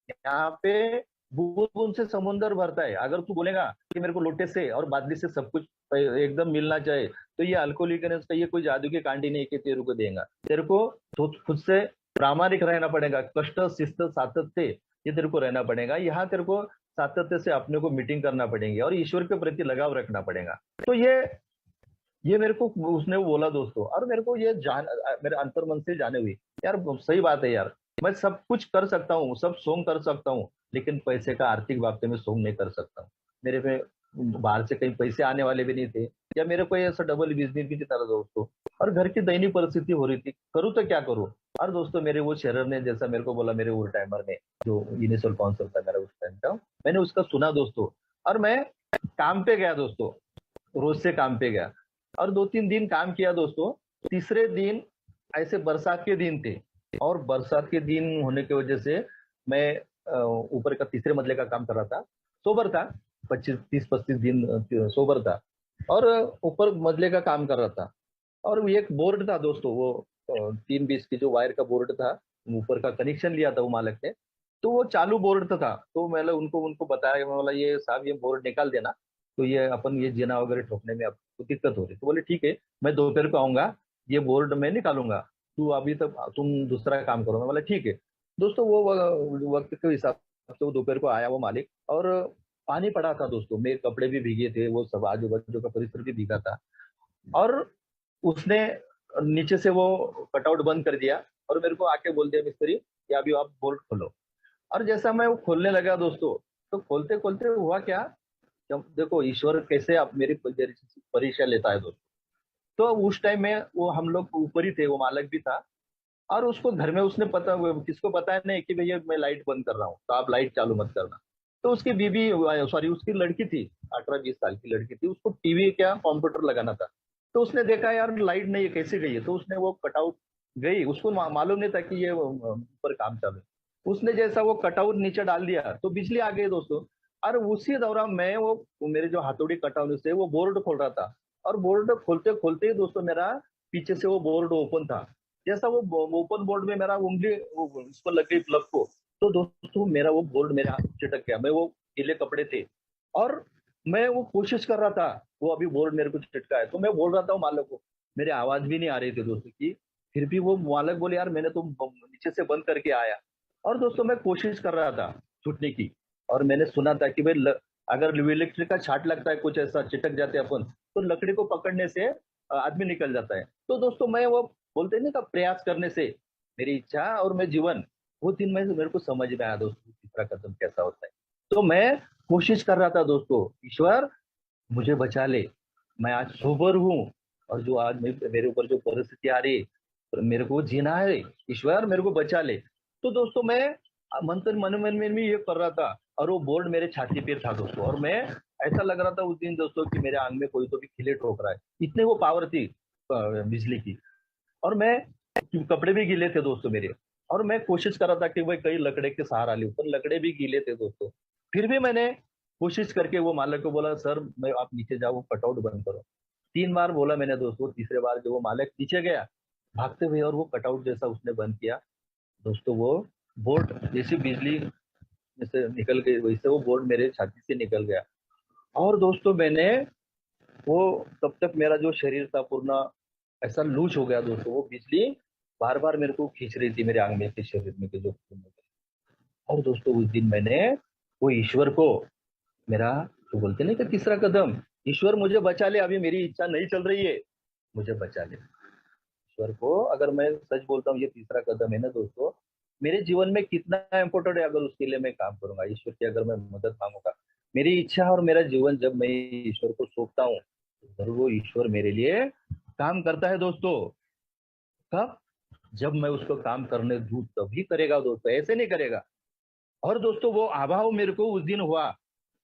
यहाँ पे बूंद बूंद से समुंदर भरता है। अगर तू बोलेगा कि मेरे को लोटे से और बादली से सब कुछ एकदम मिलना चाहिए, तो ये अल्कोहलिकनेस का ये कोई जादू की कांडी नहीं कि तेरे को देगा। तेरे को तो खुद से प्रामाणिक रहना पड़ेगा, कष्ट शिस्त सातत्य ये तेरे को रहना पड़ेगा। यहाँ तेरे को सातत्य से अपने को मीटिंग करना पड़ेगी और ईश्वर के प्रति लगाव रखना पड़ेगा। तो ये मेरे को उसने बोला दोस्तों, और मेरे को ये मेरे अंतर्मन से जाने हुई यार, सही बात है यार। मैं सब कुछ कर सकता हूँ, सब सोंग कर सकता हूँ, लेकिन पैसे का आर्थिक बाबते में सोंग नहीं कर सकता हूँ। मेरे पे बाहर से कहीं पैसे आने वाले भी नहीं थे, या मेरे को ऐसा डबल बिजनेस भी था दोस्तों। और घर की दयनीय परिस्थिति हो रही थी, करूँ तो क्या करूँ। और दोस्तों मेरे वो शेरर ने जैसा मेरे को बोला, मेरे ओल्ड टाइमर ने, जो इनिशियल काउंसलर था मेरा उस टाइम का, मैंने उसका सुना दोस्तों। और मैं काम पे गया दोस्तों, रोज से काम पे गया, और 2-3 दिन काम किया दोस्तों। तीसरे दिन ऐसे बरसात के दिन थे, और बरसात के दिन होने की वजह से मैं ऊपर का तीसरे मंजिले का काम कर रहा था, सोबर था, 25-30-35 दिन सोबर था, और ऊपर मंजिले का काम कर रहा था। और वो एक बोर्ड था दोस्तों, वो 3 20 की जो वायर का बोर्ड था, ऊपर का कनेक्शन लिया था वो मालिक ने। तो वो चालू बोर्ड था, तो मैंने उनको उनको बताया, मैं बोला ये साहब ये बोर्ड निकाल देना, तो ये अपन ये जीना वगैरह ठोकने में आपको दिक्कत हो रही। तो बोले ठीक है, मैं दोपहर को आऊंगा, ये बोर्ड मैं निकालूंगा, तू अभी तक तुम दूसरा काम करो। मैं बोला ठीक है दोस्तों। वो वक्त के हिसाब से वो दोपहर को आया वो मालिक, और पानी पड़ा था दोस्तों, मेरे कपड़े भी भीगे थे, वो सब आजू बाजू का परिसर भी भीगा था। और उसने नीचे से वो कटआउट बंद कर दिया, और मेरे को आके बोल दिया, मिस्त्री कि अभी आप बोल्ट खोलो। और जैसा मैं वो खोलने लगा दोस्तों, तो खोलते खोलते हुआ क्या, जब देखो ईश्वर कैसे आप मेरी परीक्षा लेता है दोस्तों। तो उस टाइम में वो हम लोग ऊपर ही थे, वो मालिक भी था, और उसको घर में उसने पता, किसको पता है नहीं कि भैया मैं लाइट बंद कर रहा हूँ, तो आप लाइट चालू मत करना। तो उसकी बीबी, सॉरी उसकी लड़की थी, 18-20 साल की लड़की थी, उसको टीवी क्या कंप्यूटर लगाना था। तो उसने देखा यार लाइट नहीं है, कैसे गई है, तो उसने वो कटआउट गई, उसको मालूम नहीं था कि ये ऊपर काम चालू है। उसने जैसा वो कटआउट नीचे डाल दिया, तो बिजली आ गई दोस्तों। और उसी दौरान मैं वो मेरे जो हथौड़ी कटआउट से वो बोर्ड खोल रहा था, और बोर्ड खोलते खोलते ही दोस्तों मेरा पीछे से वो बोर्ड ओपन था। जैसा वो ओपन बोर्ड में मेरा उंगली उस पर लग गई प्लग को, तो दोस्तों मेरा वो बोर्ड मेरे हाथ में चिटक गया। मैं वो गीले कपड़े थे, और मैं वो कोशिश कर रहा था, वो अभी बोर्ड मेरे को चिटका है, तो मैं बोल रहा था वो मालक को, मेरी आवाज भी नहीं आ रही थी दोस्तों की। फिर भी वो मालक बोले यार मैंने तो नीचे से बंद करके आया। और दोस्तों मैं कोशिश कर रहा था छूटने की, और मैंने सुना था कि भाई अगर इलेक्ट्रिक का छाट लगता है, कुछ ऐसा चिटक जाते हैं अपन, तो लकड़ी को पकड़ने से आदमी निकल जाता है। तो दोस्तों मैं वो बोलते नहीं का प्रयास करने से मेरी इच्छा और मैं जीवन, वो दिन में मेरे को समझ में आया दोस्तों तीसरा कदम कैसा होता है। तो मैं कोशिश कर रहा था दोस्तों, ईश्वर मुझे बचा ले, मैं आज सोबर हूँ, और जो आज मेरे ऊपर जो परिस्थिति आ रही है, मेरे को जीना है, ईश्वर मेरे को बचा ले। तो दोस्तों मैं मंथन मन मन में ये कर रहा था, और वो बोर्ड मेरे छाती पे था दोस्तों, और मैं ऐसा लग रहा था उस दिन दोस्तों कि मेरे आंग में कोई तो भी खिले ठोक रहा है, इतने वो पावर थी बिजली की। और मैं कपड़े भी गीले थे दोस्तों मेरे, और मैं कोशिश कर रहा था कि भाई कई लकड़े के सहारा लूं, पर लकड़े भी गीले थे दोस्तों। फिर भी मैंने कोशिश करके वो मालक को बोला, सर मैं आप नीचे जाओ, कटआउट बंद करो। 3 बार बोला मैंने दोस्तों, तीसरे बार जो वो मालक नीचे गया भागते हुए, और वो कटआउट जैसा उसने बंद किया दोस्तों, वो बोर्ड जैसी बिजली में से निकल गई, वैसे वो बोर्ड मेरे छाती से निकल गया। और दोस्तों मैंने वो, तब तक मेरा जो शरीर था पूर्ण ऐसा लूज हो गया दोस्तों, वो बिजली बार बार मेरे को खींच रही थी मेरे आंग में के शरीर में के जो खून में। और दोस्तों उस दिन मैंने वो ईश्वर को, मेरा तो बोलते नहीं कि तीसरा कदम, ईश्वर मुझे बचा ले, अभी मेरी इच्छा नहीं चल रही है, मुझे बचा ले। ईश्वर को अगर मैं सच बोलता हूँ, ये तीसरा कदम है ना दोस्तों, मेरे जीवन में कितना इम्पोर्टेंट है, अगर उसके लिए मैं काम करूंगा, ईश्वर की अगर मैं मदद मांगूंगा, मेरी इच्छा और मेरा जीवन जब मैं ईश्वर को सौंपता हूँ, तो जरूर वो ईश्वर मेरे लिए काम करता है दोस्तों। कब? जब मैं उसको काम करने दूं तभी करेगा दोस्तों, ऐसे नहीं करेगा। और दोस्तों वो अभाव मेरे को उस दिन हुआ,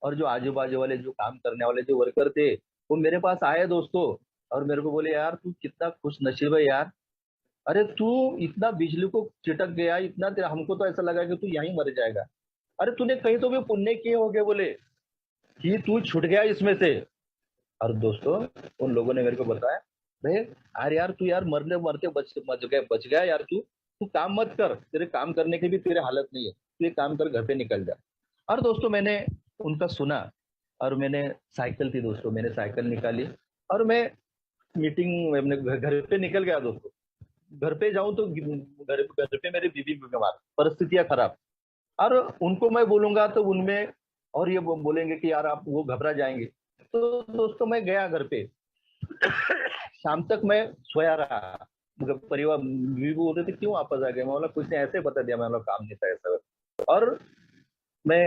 और जो आजू बाजू वाले जो काम करने वाले जो वर्कर थे, वो मेरे पास आए दोस्तों, और मेरे को बोले यार तू कितना खुश नसीब है यार, अरे तू इतना बिजली को चिटक गया, इतना हमको तो ऐसा लगा कि तू यहीं मर जाएगा, अरे तूने कहीं तो भी पुण्य किए होंगे बोले, कि तू छूट गया इसमें से। और दोस्तों उन लोगों ने मेरे को बताया, भाई अरे यार तू यार मरने मरते बच गया यार, तू तू काम मत कर, तेरे काम करने की भी तेरे हालत नहीं है, तू ये काम कर, घर पे निकल जा। और दोस्तों मैंने उनका सुना, और मैंने साइकिल थी दोस्तों, मैंने साइकिल निकाली और मैं मीटिंग अपने घर पे निकल गया दोस्तों। घर पे जाऊं तो घर पे मेरी बीबी बीमार, परिस्थितियां खराब, और उनको मैं बोलूंगा तो उनमें और ये बोलेंगे कि यार आप वो घबरा जाएंगे। तो दोस्तों मैं गया घर पे, शाम तक मैं सोया रहा। परिवार बीवी बोल रहे थे क्यों वापस आ गए, मैं बोला कुछ नहीं, ऐसे बता दिया, मैं बोला काम नहीं था ऐसा। और मैं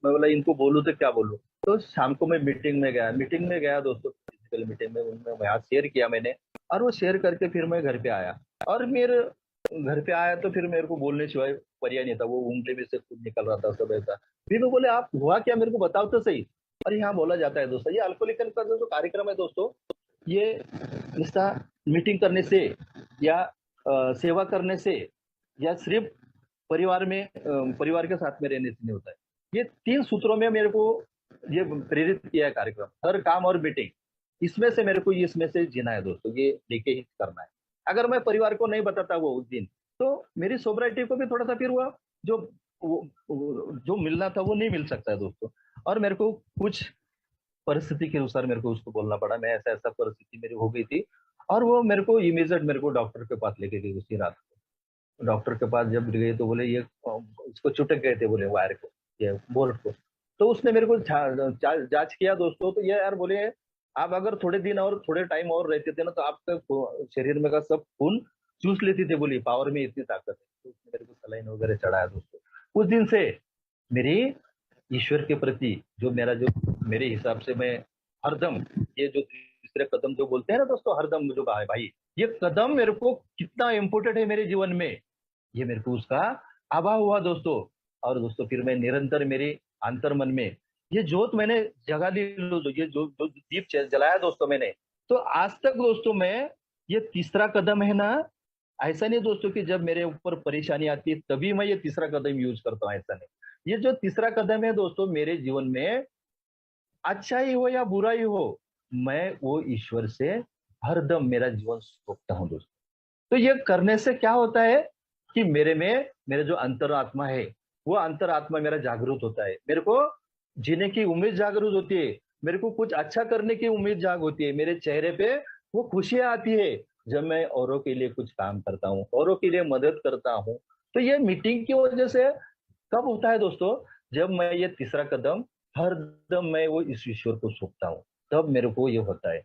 मैं बोला इनको बोलूं तो क्या बोलूं। तो शाम को मैं मीटिंग में गया दोस्तों, फिजिकल मीटिंग में, उनमें वहाँ शेयर किया मैंने। और वो शेयर करके फिर मैं घर पे आया। और मेरे घर पे आया तो फिर मेरे को बोलने सिवाय परिया नहीं था, वो उंगली में से खून निकल रहा था, सब ऐसा। फिर वो बोले आप हुआ क्या, मेरे को बताओ तो सही। और यहाँ बोला जाता है दोस्तों, ये अल्कोहलिक का जो कार्यक्रम है दोस्तों, ये इसका मीटिंग करने से या सेवा करने से या सिर्फ परिवार के साथ में रहने से नहीं होता है। ये 3 सूत्रों में मेरे को ये प्रेरित किया है कार्यक्रम, हर काम और मीटिंग। इसमें से मेरे को इसमें से जीना है दोस्तों, ये लेके ही करना है। अगर मैं परिवार को नहीं बताता वो उस दिन, तो मेरी सोब्राइटी को भी थोड़ा सा फिर हुआ, जो जो मिलना था वो नहीं मिल सकता है दोस्तों। और मेरे को कुछ परिस्थिति के अनुसार मेरे को उसको बोलना पड़ा, मैं ऐसा ऐसा परिस्थिति मेरी हो गई थी। और वो मेरे को इमीजिएट मेरे को डॉक्टर के पास लेके गई उसी रात को। डॉक्टर के पास जब गए तो बोले ये इसको चुटक गए थे बोले वायर को, ये बोल्ट को। तो उसने मेरे को जांच किया दोस्तों, तो ये यार बोले आप अगर थोड़े दिन और थोड़े टाइम और रहते थे ना तो आपका शरीर में का सब खून चूस लेती थे, बोली पावर में इतनी ताकत है। तो उसने मेरे को सलाइन वगैरह चढ़ाया दोस्तों। उस दिन से मेरी ईश्वर के प्रति जो मेरे हिसाब से मैं हरदम, ये जो तीसरे कदम जो बोलते हैं ना दोस्तों, हरदम जो कहा है भाई, ये कदम मेरे को कितना इम्पोर्टेंट है मेरे जीवन में, ये मेरे को उसका अभाव हुआ दोस्तों। और दोस्तों फिर मैं निरंतर मेरे अंतर मन में ये जोत मैंने जगा ली, ये जो दीप जलाया दोस्तों मैंने। तो आज तक दोस्तों मैं, ये तीसरा कदम है ना, ऐसा नहीं दोस्तों कि जब मेरे ऊपर परेशानी आती है तभी मैं ये तीसरा कदम यूज करता हूँ, ऐसा नहीं। ये जो तीसरा कदम है दोस्तों मेरे जीवन में, अच्छा ही हो या बुरा ही हो, मैं वो ईश्वर से हरदम मेरा जीवन सौंपता हूँ दोस्तों। तो ये करने से क्या होता है कि मेरे जो अंतरात्मा है, वो अंतरात्मा मेरा जागरूक होता है, मेरे को जीने की उम्मीद जागरूक होती है, मेरे को कुछ अच्छा करने की उम्मीद जाग होती है, मेरे चेहरे पे वो खुशियां आती है जब मैं औरों के लिए कुछ काम करता हूँ, औरों के लिए मदद करता हूँ। तो ये मीटिंग की वजह से कब होता है दोस्तों, जब मैं ये तीसरा कदम हर दम मैं वो इस ईश्वर को सौंपता हूँ, तब मेरे को ये होता है।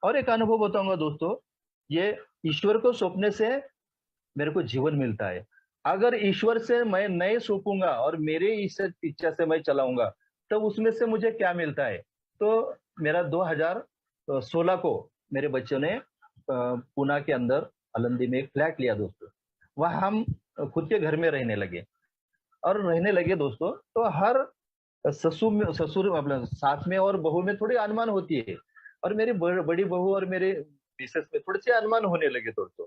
और एक अनुभव बताऊंगा दोस्तों, ये ईश्वर को सौंपने से मेरे को जीवन मिलता है। अगर ईश्वर से मैं नहीं सौंपूंगा और मेरे इच्छा से मैं चलाऊंगा, तब उसमें से मुझे क्या मिलता है। तो मेरा 2016 को मेरे बच्चों ने पुणे के अंदर अलंदी में एक फ्लैट लिया दोस्तों। वहां हम खुद के घर में रहने लगे, और रहने लगे दोस्तों। तो हर ससुर मतलब सास में और बहू में थोड़ी अनुमान होती है, और मेरी बड़ी बहू और मेरे मिसेस में थोड़े से अनुमान होने लगे दोस्तों।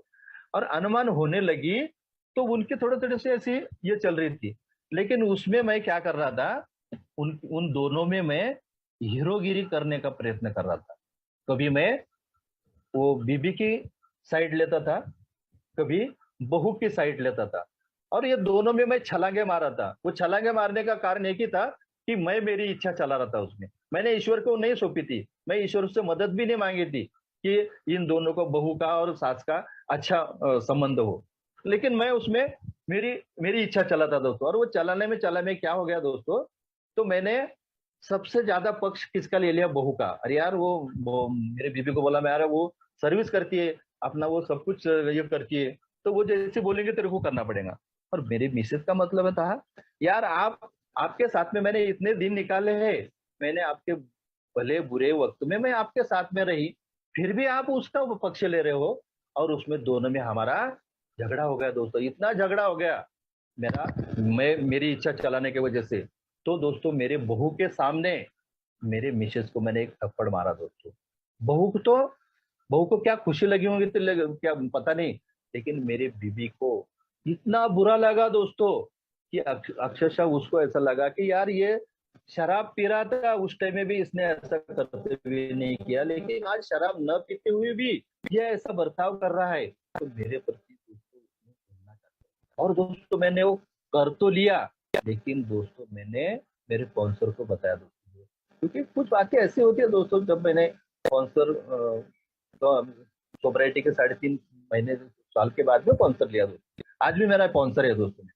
और अनुमान होने लगी तो उनके थोड़े थोड़े से ऐसी ये चल रही थी। लेकिन उसमें मैं क्या कर रहा था, उन उन दोनों में मैं हीरोगिरी करने का प्रयत्न कर रहा था। कभी मैं वो बीबी की साइड लेता था, कभी बहू की साइड लेता था। और ये दोनों में मैं छलांगे मारा था। वो छलांगे मारने का कारण एक ही था कि मैं मेरी इच्छा चला रहा था उसमें, मैंने ईश्वर को नहीं सौंपी थी, मैं ईश्वर से मदद भी नहीं मांगी थी कि इन दोनों को, बहू का और सास का अच्छा संबंध हो। लेकिन मैं उसमें मेरी मेरी इच्छा चला था दोस्तों। और वो चलाने में क्या हो गया दोस्तों, तो मैंने सबसे ज्यादा पक्ष किसका ले लिया, बहू का। अरे यार वो मेरे बीबी को बोला, मैं यार वो सर्विस करती है अपना, वो सब कुछ ये करती है, तो वो जैसे बोलेंगे तेरे को करना पड़ेगा। और मेरी मिसेज का मतलब था, यार आपके साथ में मैंने इतने दिन निकाले हैं, मैंने आपके भले बुरे वक्त में मैं आपके साथ में रही, फिर भी आप उसका पक्ष ले रहे हो। और उसमें दोनों में हमारा झगड़ा हो गया दोस्तों, इतना झगड़ा हो गया मेरा, मेरी इच्छा चलाने की वजह से। तो दोस्तों मेरे बहू के सामने मेरे मिसेस को मैंने एक थप्पड़ मारा दोस्तों। बहू को तो बहू को क्या खुशी लगी होगी तो क्या पता नहीं, लेकिन मेरे बीबी को इतना बुरा लगा दोस्तों कि अक्षरशः उसको ऐसा लगा कि यार ये शराब पी रहा था उस टाइम में भी इसने ऐसा करते हुए नहीं किया, लेकिन आज शराब न पीते हुए भी ये ऐसा बर्ताव कर रहा है। तो मेरे प्रति उसको उसने सुनना चाहता है। और दोस्तों मैंने वो कर तो लिया, लेकिन दोस्तों मैंने मेरे स्पॉन्सर को बताया दोस्तों, क्योंकि कुछ बातें ऐसी होती है दोस्तों। जब मैंने स्पॉन्सर तो सोब्राइटी के 3.5 महीने साल के बाद में स्पॉन्सर लिया दोस्तों, आज भी मेरा स्पॉन्सर है दोस्तों।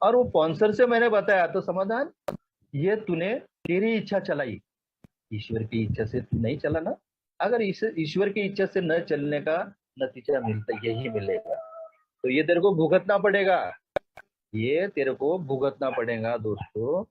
और वो स्पॉन्सर से मैंने बताया तो समाधान, ये तूने तेरी इच्छा चलाई, ईश्वर की इच्छा से तू नहीं चला ना। अगर ईश्वर की इच्छा से न चलने का नतीजा मिलता यही मिलेगा, तो ये तेरे को भुगतना पड़ेगा, ये तेरे को भुगतना पड़ेगा दोस्तों।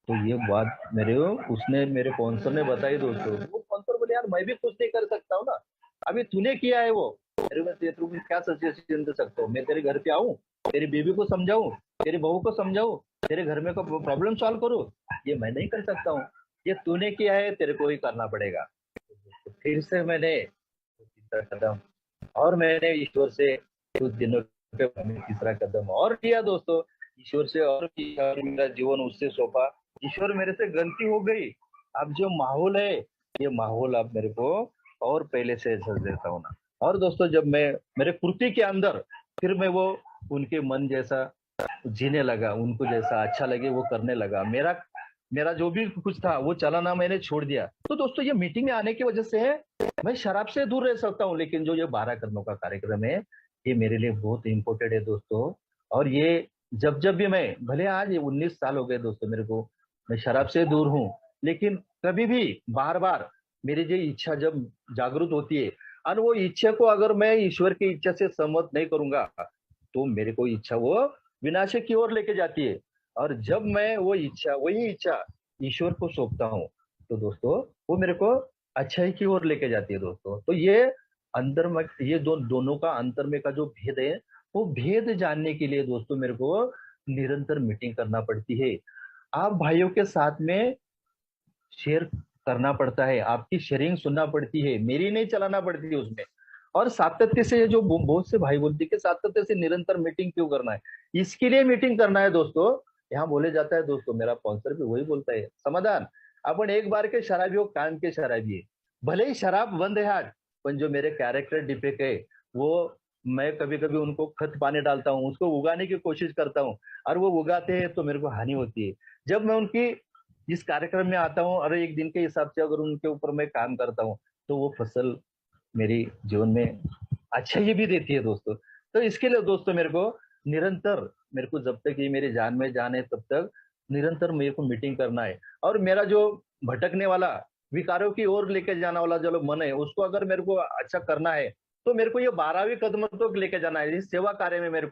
तो ये बात मेरे उसने मेरे स्पॉन्सर ने बताई दोस्तों। वो स्पॉन्सर बोले यार मैं भी कुछ नहीं कर सकता हूँ ना, अभी तूने किया है वो, तेरे में तेरे को क्या सजेशन दे सकता हूँ? मैं तेरे घर पे आऊँ, तेरी बीवी को समझाऊं, तेरी बहू को समझाऊं, तेरे घर में को प्रॉब्लम सॉल्व करूँ? ये मैं नहीं कर सकता हूँ, ये तूने किया है, तेरे को ही करना पड़ेगा। तो फिर से मैंने तीसरा कदम, और मैंने ईश्वर से कुछ दिनों पे मैंने तीसरा कदम और लिया दोस्तों, ईश्वर से और किया, और मेरा जीवन उससे सौंपा। ईश्वर मेरे से गलती हो गई, अब जो माहौल है, ये माहौल अब मेरे को और पहले से ऐसा देता हूँ ना। और दोस्तों जब मैं मेरे कुर्ती के अंदर फिर मैं वो उनके मन जैसा जीने लगा, उनको जैसा अच्छा लगे वो करने लगा, मेरा मेरा जो भी कुछ था वो चलाना मैंने छोड़ दिया। तो दोस्तों ये मीटिंग में आने की वजह से है, मैं शराब से दूर रह सकता हूँ, लेकिन जो ये 12 कर्मों का कार्यक्रम है, ये मेरे लिए बहुत इंपॉर्टेंट है दोस्तों। और ये जब जब भी मैं, भले आज ये 19 साल हो गए दोस्तों मेरे को, मैं शराब से दूर हूँ, लेकिन कभी भी बार बार मेरी जो इच्छा जब जागृत होती है, और वो इच्छा को अगर मैं ईश्वर की इच्छा से सहमत नहीं करूंगा, तो मेरे को इच्छा वो विनाश की ओर लेके जाती है। और जब मैं वो इच्छा, वही इच्छा ईश्वर को सौंपता हूँ, तो दोस्तों वो मेरे को अच्छाई की ओर लेके जाती है दोस्तों। तो ये अंदर में ये दोनों का अंतर में का जो भेद है, वो भेद जानने के लिए दोस्तों मेरे को निरंतर मीटिंग करना पड़ती है। आप भाइयों के साथ में शेयर करना पड़ता है, आपकी शेयरिंग सुनना पड़ती है, मेरी नहीं चलाना पड़ती है उसमें। और सातत्य से, जो बहुत से भाई बोलते हैं कि सातत्य से निरंतर मीटिंग क्यों करना है, इसके लिए मीटिंग करना है दोस्तों। यहाँ बोले जाता है दोस्तों, मेरा स्पॉन्सर भी वही बोलता है, समाधान अपन एक बार के शराबी हो, कान के शराबी है, भले ही शराब बंद है आज, पर जो मेरे कैरेक्टर डिफेक्ट है वो, मैं कभी कभी उनको खत पानी डालता हूँ, उसको उगाने की कोशिश करता हूँ, और वो उगाते हैं तो मेरे को हानि होती है। जब मैं उनकी इस कार्यक्रम में आता हूँ और एक दिन के हिसाब से अगर उनके ऊपर मैं काम करता हूँ, तो वो फसल मेरी जीवन में अच्छा ये भी देती है दोस्तों। तो इसके लिए दोस्तों मेरे को निरंतर, मेरे को जब तक ये मेरी जान में जान है तब तक निरंतर मेरे को मीटिंग करना है। और मेरा जो भटकने वाला, विकारों की ओर लेके जाने वाला जो मन है, उसको अगर मेरे को अच्छा करना है, तो मेरे को ये 12वीं कदम तो लेके जाना है, इस सेवा कार्य में मेरे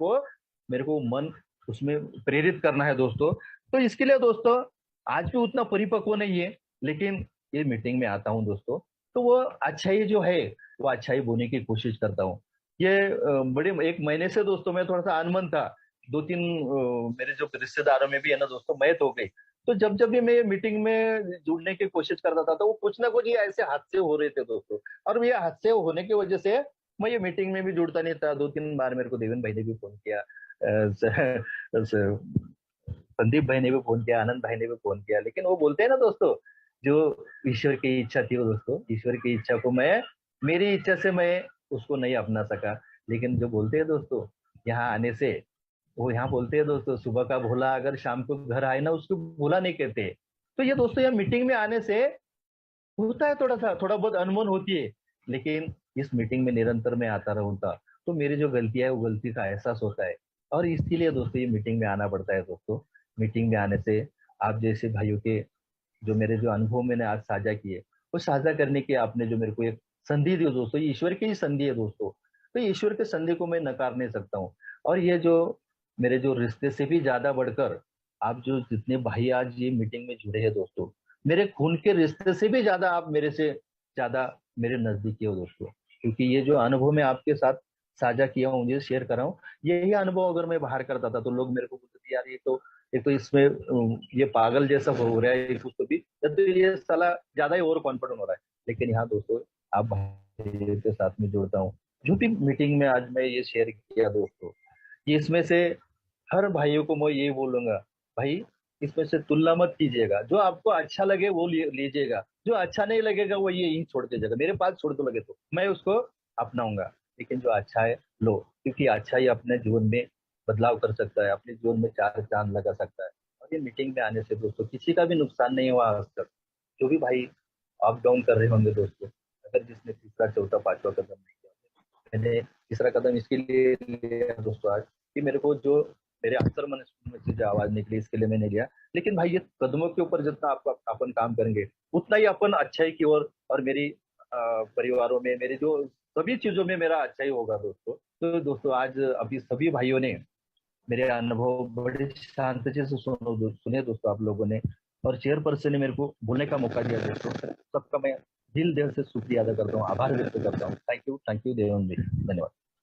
को मन उसमें प्रेरित करना है दोस्तों। तो इसके लिए दोस्तों आज भी उतना परिपक्व नहीं है, लेकिन ये मीटिंग में आता हूँ दोस्तों, तो वो अच्छाई जो है वो अच्छाई बोने की कोशिश करता हूँ। ये बड़े 1 महीने से दोस्तों मैं थोड़ा सा अनमन था, 2-3 मेरे जो रिश्तेदारों में भी है ना दोस्तों मैत हो गई। तो जब जब भी मैं ये मीटिंग में जुड़ने की कोशिश करता था, तो वो कुछ ना कुछ ये ऐसे हादसे हो रहे थे दोस्तों। और ये हादसे होने की वजह से मैं ये मीटिंग में भी जुड़ता नहीं था। 2-3 बार मेरे को देवेन भाई ने भी फोन किया, संदीप भाई ने भी फोन किया, आनंद भाई ने भी फोन किया, लेकिन वो बोलते हैं ना दोस्तों, जो ईश्वर की इच्छा थी वो दोस्तों, ईश्वर की इच्छा को मैं, मेरी इच्छा से मैं उसको नहीं अपना सका। लेकिन जो बोलते हैं दोस्तों, यहाँ आने से, वो यहाँ बोलते हैं दोस्तों, सुबह का भोला अगर शाम को घर आए ना, उसको भोला नहीं कहते। तो ये दोस्तों यहाँ मीटिंग में आने से होता है, थोड़ा बहुत अनमोल होती है, लेकिन इस मीटिंग में निरंतर मैं आता रहूंगा, तो मेरी जो गलतियां है वो गलती का एहसास होता है। और इसीलिए दोस्तों ये मीटिंग में आना पड़ता है दोस्तों। मीटिंग में आने से आप जैसे भाइयों के, जो मेरे जो अनुभव मैंने आज साझा किए, वो साझा करने की आपने जो मेरे को एक संधि दी दोस्तों, ये ईश्वर की ही संधि है दोस्तों। तो ईश्वर के संधि को मैं नकार नहीं सकता हूँ। और ये जो मेरे जो रिश्ते से भी ज्यादा बढ़कर आप जो जितने भाई आज ये मीटिंग में जुड़े हैं दोस्तों, मेरे खून के रिश्ते से भी ज्यादा आप मेरे से ज्यादा मेरे नजदीकी हो दोस्तों। क्योंकि ये जो अनुभव मैं आपके साथ साझा किया हूँ, मुझे शेयर कर रहा हूँ, यही अनुभव अगर मैं बाहर करता था तो लोग मेरे को बोलते थे यार ये तो, एक तो इसमें ये पागल जैसा हो रहा है कुछ, तो भी तो ये साला ज्यादा ही ओवर कॉन्फिडेंट हो रहा है। लेकिन यहाँ दोस्तों आप भाई के साथ में जुड़ता हूँ, जो भी मीटिंग में आज मैं ये शेयर किया दोस्तों, ये इसमें से हर भाइयों को मैं यही बोलूंगा, भाई इसमें से तुलना मत कीजिएगा, जो आपको अच्छा लगे वो लीजिएगा, जो अच्छा नहीं लगेगा वो ये यही छोड़ दीजिएगा, मेरे पास छोड़ दो लगे तो मैं उसको अपनाऊंगा। लेकिन जो अच्छा है लो, क्योंकि अच्छा ही अपने जीवन में बदलाव कर सकता है, अपने जीवन में चार चांद लगा सकता है। और ये मीटिंग में आने से दोस्तों किसी का भी नुकसान नहीं हुआ आज तक। जो भी भाई अप डाउन कर रहे होंगे दोस्तों, अगर जिसने तीसरा चौथा पांचवा कदम नहीं किया, मैंने तीसरा कदम इसके लिए लिया दोस्तों आज कि मेरे को जो मेरे अंतर मन में से जो आवाज निकली इसके लिए मैंने लिया। लेकिन भाई ये कदमों के ऊपर जितना आपको अपन काम करेंगे उतना ही अपन अच्छाई की ओर और मेरी परिवारों में मेरे जो सभी चीजों में मेरा अच्छा ही होगा दोस्तों। तो दोस्तों आज अभी सभी भाइयों ने मेरे अनुभव बड़े शांति से सुने दोस्तों आप लोगों ने, और चेयरपर्सन ने मेरे को बोलने का मौका दिया दोस्तों। सबका मैं दिल से शुक्रिया अदा करता हूँ, आभार व्यक्त करता हूँ। थैंक यू देवन जी, धन्यवाद।